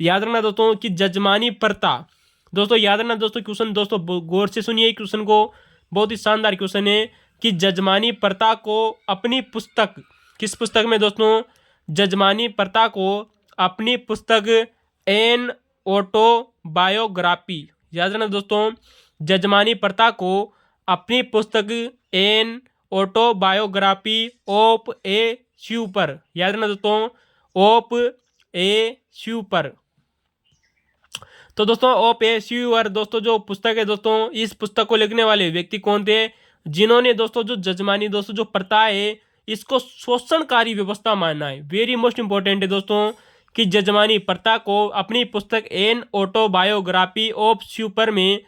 याद रखना दोस्तों कि जजमानी प्रथा, दोस्तों याद रखना दोस्तों क्वेश्चन दोस्तों गौर से सुनिए क्वेश्चन को, बहुत ही शानदार क्वेश्चन है कि जजमानी प्रथा को अपनी पुस्तक, किस पुस्तक में दोस्तों? जजमानी प्रथा को अपनी पुस्तक एन ऑटोबायोग्राफी, याद रखना दोस्तों जजमानी प्रथा को अपनी पुस्तक एन ऑटोबायोग्राफी ऑफ ए स्यूपर, याद रखना दोस्तों ऑफ ए स्यूपर। तो दोस्तों ऑफ ए स्यूपर दोस्तों जो पुस्तक है दोस्तों, इस पुस्तक को लिखने वाले व्यक्ति कौन थे? जिन्होंने दोस्तों जो जजमानी दोस्तों जो प्रथा है, इसको शोषणकारी व्यवस्था मानना है। वेरी मोस्ट इंपॉर्टेंट है दोस्तों कि जजमानी प्रथा को अपनी पुस्तक एन ऑटोबायोग्राफी ऑफ स्यूपर में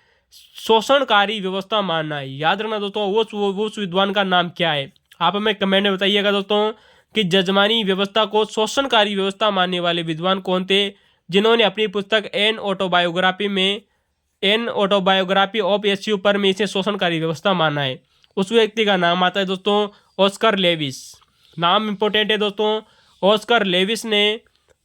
शोषणकारी व्यवस्था मानना है। याद रखना दोस्तों वो विद्वान का नाम क्या है? आप हमें कमेंट में बताइएगा दोस्तों कि जजमानी व्यवस्था को शोषणकारी व्यवस्था मानने वाले विद्वान कौन थे, जिन्होंने अपनी पुस्तक एन ऑटोबायोग्राफी ऑफ ए स्यूपर में इसे शोषणकारी व्यवस्था माना है। उस व्यक्ति का नाम आता है दोस्तों ऑस्कर लेविस। नाम इंपॉर्टेंट है दोस्तों। ऑस्कर लेविस ने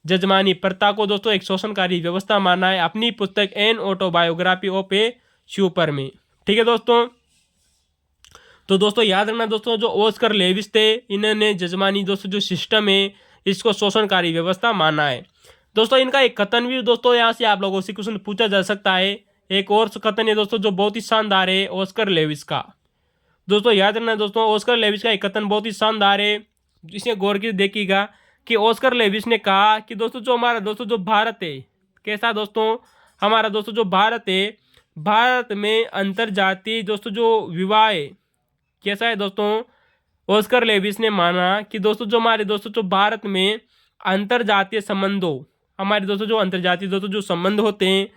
जजमानी प्रथा को दोस्तों एक शोषणकारी व्यवस्था माना है अपनी पुस्तक एन ऑटोबायोग्राफी ऑफ ए स्यूपर में। ठीक है दोस्तों। तो दोस्तों याद रखना दोस्तों जो ऑस्कर लेविस थे, इन्होंने जजमानी दोस्तों जो सिस्टम है इसको शोषणकारी व्यवस्था माना है। दोस्तों इनका एक कथन भी दोस्तों यहाँ से आप लोगों से क्वेश्चन पूछा जा सकता है। एक और कथन है दोस्तों जो बहुत ही शानदार है ऑस्कर लेविस का। दोस्तों याद रखना दोस्तों, ऑस्कर लेविस का एक कथन बहुत ही शानदार है, इसे गौर की देखिएगा कि ऑस्कर लेविस ने कहा कि दोस्तों जो हमारा दोस्तों जो भारत है, कैसा दोस्तों, हमारा दोस्तों जो भारत है, भारत में अंतर जातीय दोस्तों जो विवाह है, कैसा है दोस्तों, ऑस्कर लेविस ने माना कि दोस्तों जो हमारे दोस्तों जो भारत में अंतर जातीय संबंधों, हमारे दोस्तों जो अंतर जातीय दोस्तों जो संबंध होते हैं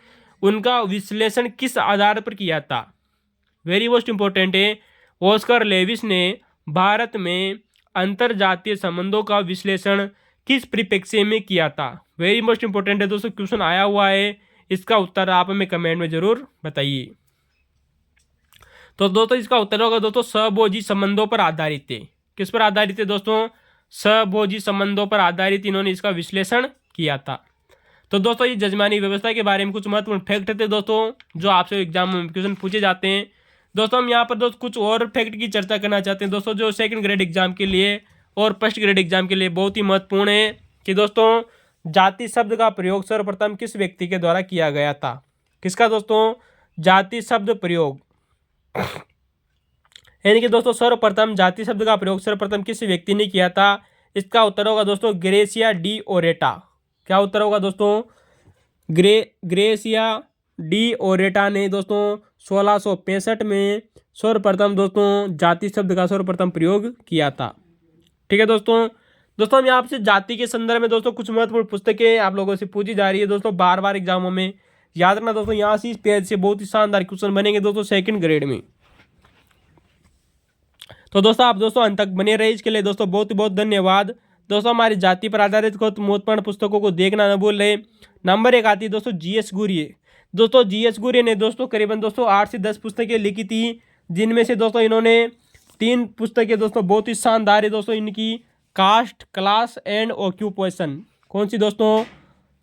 उनका विश्लेषण किस आधार पर किया था। वेरी मोस्ट इंपॉर्टेंट है, ऑस्कर लेविस ने भारत में अंतर जातीय संबंधों का विश्लेषण किस परिप्रेक्ष्य में किया था। वेरी मोस्ट इंपॉर्टेंट है दोस्तों, क्वेश्चन आया हुआ है, इसका उत्तर आप हमें कमेंट में जरूर बताइए। तो दोस्तों इसका उत्तर होगा दोस्तों सहभोजी संबंधों पर आधारित है। किस पर आधारित है दोस्तों, सहभोजी संबंधों पर आधारित इन्होंने इसका विश्लेषण किया था। तो दोस्तों ये जजमानी व्यवस्था के बारे में कुछ महत्वपूर्ण फैक्ट थे दोस्तों, जो आपसे एग्जाम में क्वेश्चन पूछे जाते हैं। दोस्तों हम यहाँ पर दोस्तों कुछ और फैक्ट की चर्चा करना चाहते हैं दोस्तों, जो सेकंड ग्रेड एग्जाम के लिए और फर्स्ट ग्रेड एग्जाम के लिए बहुत ही महत्वपूर्ण है कि दोस्तों जाति शब्द का प्रयोग सर्वप्रथम किस व्यक्ति के द्वारा किया गया था। किसका दोस्तों, जाति शब्द प्रयोग, यानी कि दोस्तों सर्वप्रथम जाति शब्द का प्रयोग सर्वप्रथम किस व्यक्ति ने किया था। इसका उत्तर होगा दोस्तों ग्रेसिया डी ओरेटा। क्या उत्तर होगा दोस्तों, ग्रेसिया डी ओरेटा ने दोस्तों 1665 में सर्वप्रथम दोस्तों जाति शब्द का सर्वप्रथम प्रयोग किया था। ठीक है दोस्तों, हम यहाँ से जाति के संदर्भ में दोस्तों कुछ महत्वपूर्ण पुस्तकें आप लोगों से पूछी जा रही है दोस्तों, बार बार एग्जामों में। याद रखना दोस्तों, यहाँ से इस पेज से बहुत ही शानदार क्वेश्चन बनेंगे दोस्तों सेकंड ग्रेड में। तो दोस्तों आप दोस्तों अंत तक बने रहे, इसके लिए दोस्तों बहुत बहुत धन्यवाद। दोस्तों हमारी जाति पर आधारित कुछ महत्वपूर्ण पुस्तकों को देखना न भूल रहे। नंबर 1 आती है दोस्तों जीएस गुरिये। दोस्तों जीएस गुरिये ने दोस्तों करीबन दोस्तों 8 से 10 पुस्तकें लिखी थी, जिनमें से दोस्तों इन्होंने 3 पुस्तकें दोस्तों बहुत ही शानदार है दोस्तों इनकी, कास्ट, क्लास एंड ऑक्यूपेशन। कौन सी दोस्तों,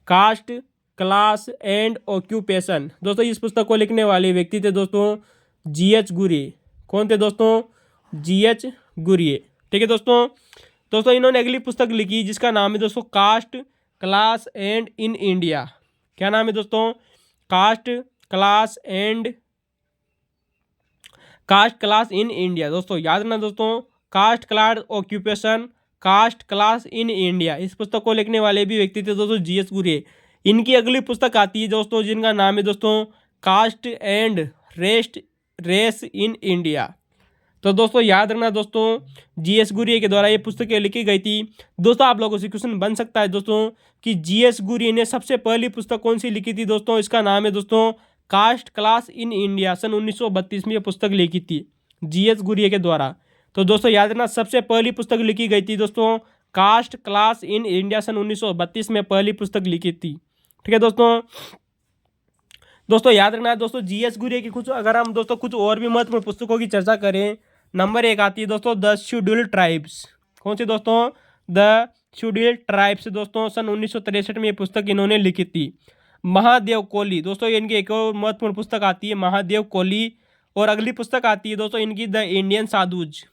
कास्ट, क्लास एंड ऑक्यूपेशन। दोस्तों इस पुस्तक को लिखने वाले व्यक्ति थे दोस्तों जीएच गुरिये। कौन थे दोस्तों, जीएच गुरिये। ठीक है दोस्तों इन्होंने अगली पुस्तक लिखी जिसका नाम है दोस्तों caste, class and in India. क्या नाम है दोस्तों, कास्ट, क्लास इन इंडिया। दोस्तों याद रखना दोस्तों, caste, class, occupation, caste, class in India. इस पुस्तक को लिखने वाले भी व्यक्ति थे दोस्तों जीएस गुरिये। इनकी अगली पुस्तक आती है दोस्तों जिनका नाम है दोस्तों caste and race in India. तो दोस्तों याद रखना दोस्तों, जीएस गुरिये के द्वारा ये पुस्तकें लिखी गई थी। दोस्तों आप लोगों से क्वेश्चन बन सकता है दोस्तों कि जीएस गुरिये ने सबसे पहली पुस्तक कौन सी लिखी थी दोस्तों। इसका नाम है दोस्तों कास्ट, क्लास इन इंडिया। सन 1932 में ये पुस्तक लिखी थी जीएस गुरिये के द्वारा। तो दोस्तों याद रखना, सबसे पहली पुस्तक लिखी गई थी दोस्तों कास्ट, क्लास इन इंडिया। सन 1932 में पहली पुस्तक लिखी थी। ठीक है दोस्तों याद रखना है दोस्तों, जीएस गुरिये की कुछ, अगर हम दोस्तों कुछ और भी महत्वपूर्ण पुस्तकों की चर्चा करें, नंबर 1 आती है दोस्तों द शेड्यूल्ड ट्राइब्स। कौन सी दोस्तों, द शेड्यूल्ड ट्राइब्स। दोस्तों सन 1963 में ये पुस्तक इन्होंने लिखी थी। महादेव कोली। दोस्तों इनकी एक और महत्वपूर्ण पुस्तक आती है महादेव कोली। और अगली पुस्तक आती है दोस्तों इनकी द इंडियन साधुज।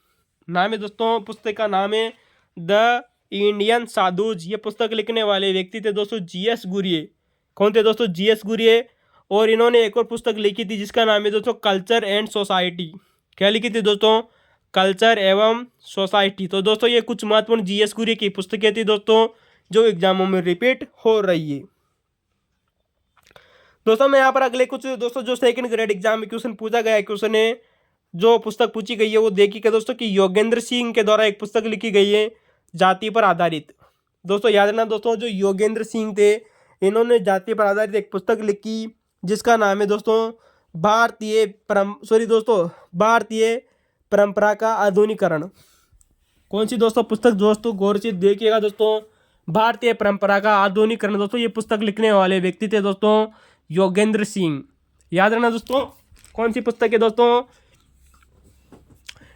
नाम है दोस्तों, पुस्तक का नाम है द इंडियन साधुज। ये पुस्तक लिखने वाले व्यक्ति थे दोस्तों जीएस गुरिये। कौन थे दोस्तों, जीएस गुरिये। और इन्होंने एक और पुस्तक लिखी थी जिसका नाम है दोस्तों कल्चर एंड सोसाइटी। क्या लिखी थी दोस्तों, कल्चर एवं सोसाइटी। तो दोस्तों ये कुछ महत्वपूर्ण जीएस गुरिये की पुस्तकें थी दोस्तों, जो एग्जामों में रिपीट हो रही है। दोस्तों मैं यहाँ पर अगले कुछ दोस्तों जो सेकंड ग्रेड एग्जाम में क्वेश्चन पूछा गया है, क्वेश्चन है जो पुस्तक पूछी गई है वो देखिए दोस्तों कि योगेंद्र सिंह के द्वारा एक पुस्तक लिखी गई है जाति पर आधारित। दोस्तों याद रखना दोस्तों, जो योगेंद्र सिंह थे इन्होंने जाति पर आधारित एक पुस्तक लिखी जिसका नाम है दोस्तों भारतीय परंपरा का आधुनिकरण। कौन सी दोस्तों पुस्तक, दोस्तों गौर से देखिएगा दोस्तों, भारतीय परंपरा का आधुनिकरण। दोस्तों ये पुस्तक लिखने वाले व्यक्ति थे दोस्तों योगेंद्र सिंह। याद रखना दोस्तों, कौन सी पुस्तक है दोस्तों,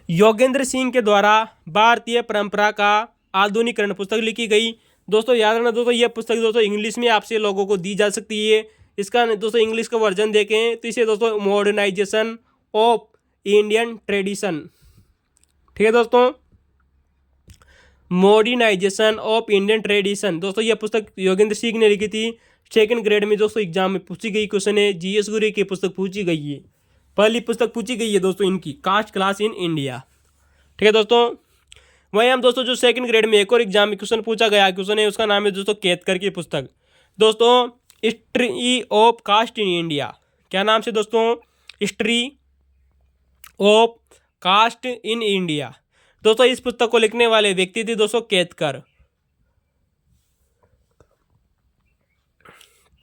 योगेंद्र सिंह के द्वारा भारतीय परंपरा का आधुनिकरण पुस्तक लिखी गई। दोस्तों याद रखना दोस्तों, यह पुस्तक दोस्तों इंग्लिश में आपसे लोगों को दी जा सकती है। इसका दोस्तों इंग्लिश का वर्जन देखें तो इसे दोस्तों मॉडर्नाइजेशन ऑफ इंडियन ट्रेडिशन। ठीक है दोस्तों, मॉडर्नाइजेशन ऑफ इंडियन ट्रेडिशन। दोस्तों यह पुस्तक योगेंद्र सिंह ने लिखी थी। सेकंड ग्रेड में दोस्तों एग्जाम में पूछी गई क्वेश्चन है, जीएस गुरिये की पुस्तक पूछी गई है। पहली पुस्तक पूछी गई है दोस्तों इनकी, कास्ट क्लास इन इंडिया। ठीक है दोस्तों। वहीं हम दोस्तों जो सेकंड ग्रेड में एक और एग्जाम में क्वेश्चन पूछा गया क्वेश्चन है, उसका नाम है दोस्तों केतकर की पुस्तक। दोस्तों history of caste in India, क्या नाम से दोस्तों? History of caste in India. दोस्तों इस पुस्तक को लिखने वाले व्यक्ति थे दोस्तों केतकर।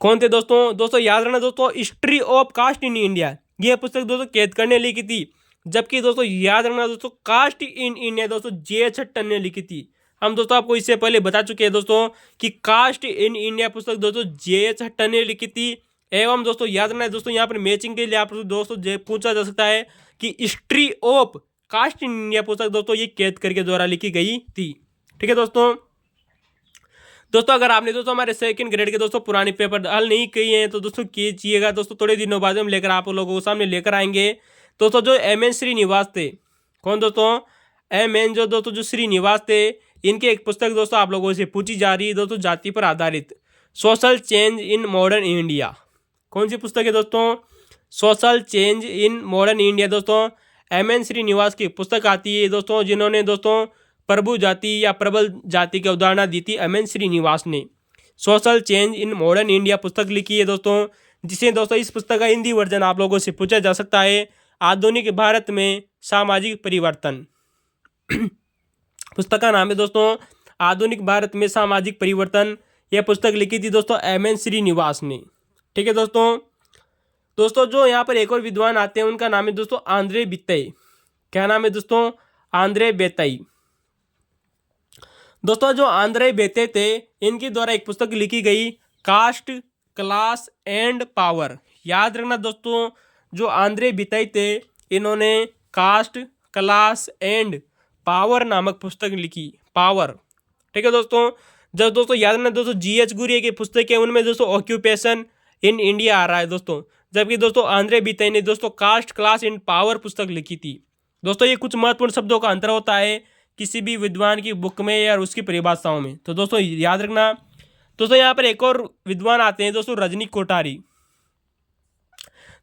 कौन थे दोस्तों? दोस्तों याद रखना दोस्तों, history of caste in India यह पुस्तक दोस्तों केतकर ने लिखी थी। जबकि दोस्तों याद रखना दोस्तों, कास्ट इन इंडिया दोस्तों जे छट्टन ने लिखी थी। हम दोस्तों आपको इससे पहले बता चुके हैं दोस्तों कि कास्ट इन इंडिया पुस्तक दोस्तों जे छट्टन ने लिखी थी। एवं दोस्तों याद रखना है दोस्तों, यहाँ पर मैचिंग के लिए आप दोस्तों पूछा जा सकता है कि history of caste in India पुस्तक दोस्तों ये केतकर के द्वारा लिखी गई थी। ठीक है दोस्तों। अगर आपने दोस्तों हमारे सेकंड ग्रेड के दोस्तों पुराने पेपर हल नहीं किए हैं तो दोस्तों कीजिएगा दोस्तों, थोड़े दिनों बाद हम लेकर आप लोगों को सामने लेकर आएंगे। दोस्तों जो एम.एन. श्रीनिवास थे, कौन दोस्तों? एम.एन. जो श्रीनिवास थे, इनकी एक पुस्तक दोस्तों आप लोगों से पूछी जा रही है दोस्तों, जाति पर आधारित, social change in modern India. कौन सी पुस्तक है दोस्तों? Social change in modern India. दोस्तों एम.एन. श्रीनिवास की पुस्तक आती है दोस्तों, जिन्होंने दोस्तों प्रभु जाति या प्रबल जाति की अवधारणा दी थी एम.एन. श्रीनिवास ने। Social change in modern India पुस्तक लिखी है दोस्तों, जिसे दोस्तों इस पुस्तक का हिंदी वर्जन आप लोगों से पूछा जा सकता है, आधुनिक भारत में सामाजिक परिवर्तन। पुस्तक का नाम है दोस्तों आधुनिक भारत में सामाजिक परिवर्तन। यह पुस्तक लिखी थी दोस्तों एम.एन. श्रीनिवास ने। ठीक है दोस्तों जो यहाँ पर एक और विद्वान आते हैं उनका नाम है दोस्तों आंद्रे बितई। क्या नाम है दोस्तों? आंद्रे बितई। दोस्तों जो आंद्रे बितई थे, इनके द्वारा एक पुस्तक लिखी गई, कास्ट क्लास एंड पावर। याद रखना दोस्तों, जो आंद्रे बितई थे, इन्होंने कास्ट क्लास एंड पावर नामक पुस्तक लिखी, पावर। ठीक है दोस्तों। जब दोस्तों याद रखना दोस्तों जी.एच. गुरिया की पुस्तक है, उनमें दोस्तों ऑक्यूपेशन इन इंडिया आ रहा है दोस्तों, जबकि दोस्तों आंद्रे बितई ने दोस्तों कास्ट क्लास एंड पावर पुस्तक लिखी थी। दोस्तों ये कुछ महत्वपूर्ण शब्दों का अंतर होता है किसी भी विद्वान की बुक में या उसकी परिभाषाओं में, तो दोस्तों याद रखना। दोस्तों यहाँ पर एक और विद्वान आते हैं दोस्तों रजनी कोठारी।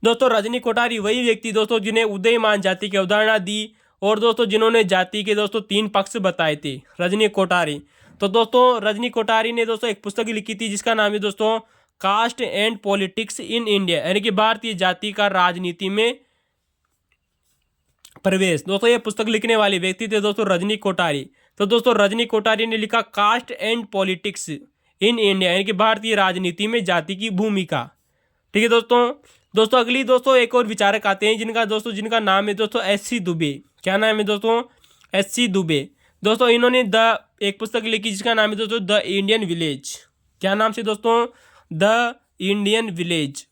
दोस्तों रजनी कोठारी वही व्यक्ति दोस्तों जिन्हें उदयमान जाति की अवधारणा दी और दोस्तों जिन्होंने जाति के दोस्तों 3 पक्ष बताए थे, रजनी कोठारी। तो दोस्तों रजनी कोठारी ने दोस्तों एक पुस्तक लिखी थी जिसका नाम है दोस्तों caste and politics in India, यानी कि भारतीय जाति का राजनीति में प्रवेश। दोस्तों ये पुस्तक लिखने वाले व्यक्ति थे दोस्तों रजनी कोठारी। तो दोस्तों रजनी कोठारी ने लिखा caste and politics in India, यानी कि भारतीय राजनीति में जाति की भूमिका। ठीक है दोस्तों अगली दोस्तों एक और विचारक आते हैं जिनका नाम है दोस्तों एस.सी. दुबे। क्या नाम है दोस्तों? एस.सी. दुबे। दोस्तों इन्होंने एक पुस्तक लिखी जिसका नाम है दोस्तों द इंडियन विलेज। क्या नाम से दोस्तों? The Indian village.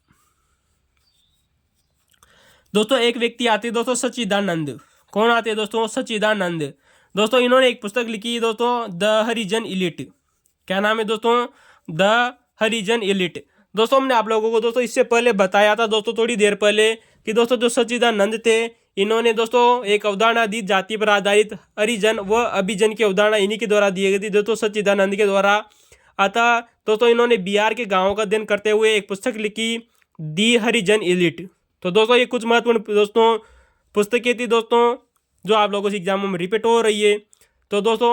दोस्तों एक व्यक्ति आते हैं दोस्तों सच्चिदानंद। कौन आते हैं दोस्तों? सच्चिदानंद। दोस्तों इन्होंने एक पुस्तक लिखी है दोस्तों द हरिजन इलिट। क्या नाम है दोस्तों? The Harijan elite. दोस्तों हमने आप लोगों को दोस्तों इससे पहले बताया था दोस्तों थोड़ी देर पहले कि दोस्तों जो सच्चिदानंद थे, इन्होंने दोस्तों एक अवधारणा दी जाति पर आधारित, हरिजन व अभिजन की अवधारणा इन्हीं के द्वारा दी गई थी दोस्तों सच्चिदानंद के द्वारा। अतः दोस्तों इन्होंने बिहार के गाँवों का अध्ययन करते हुए एक पुस्तक लिखी दी हरिजन इलिट। तो दोस्तों ये कुछ महत्वपूर्ण दोस्तों पुस्तकें थी दोस्तों जो आप लोगों से एग्जामों में रिपीट हो रही है। तो दोस्तों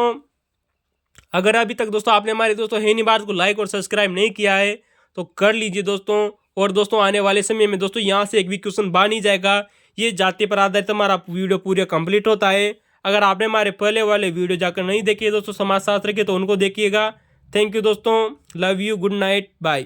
अगर अभी तक दोस्तों आपने हमारे दोस्तों हिंदी भारत को लाइक और सब्सक्राइब नहीं किया है तो कर लीजिए दोस्तों। और दोस्तों आने वाले समय में दोस्तों यहाँ से एक भी क्वेश्चन बाहर नहीं जाएगा, ये जाति पर आधारित हमारा वीडियो पूरा कंप्लीट होता है। अगर आपने हमारे पहले वाले वीडियो जाकर नहीं देखिए दोस्तों समाजशास्त्र के, तो उनको देखिएगा। थैंक यू दोस्तों, love you, good night, bye.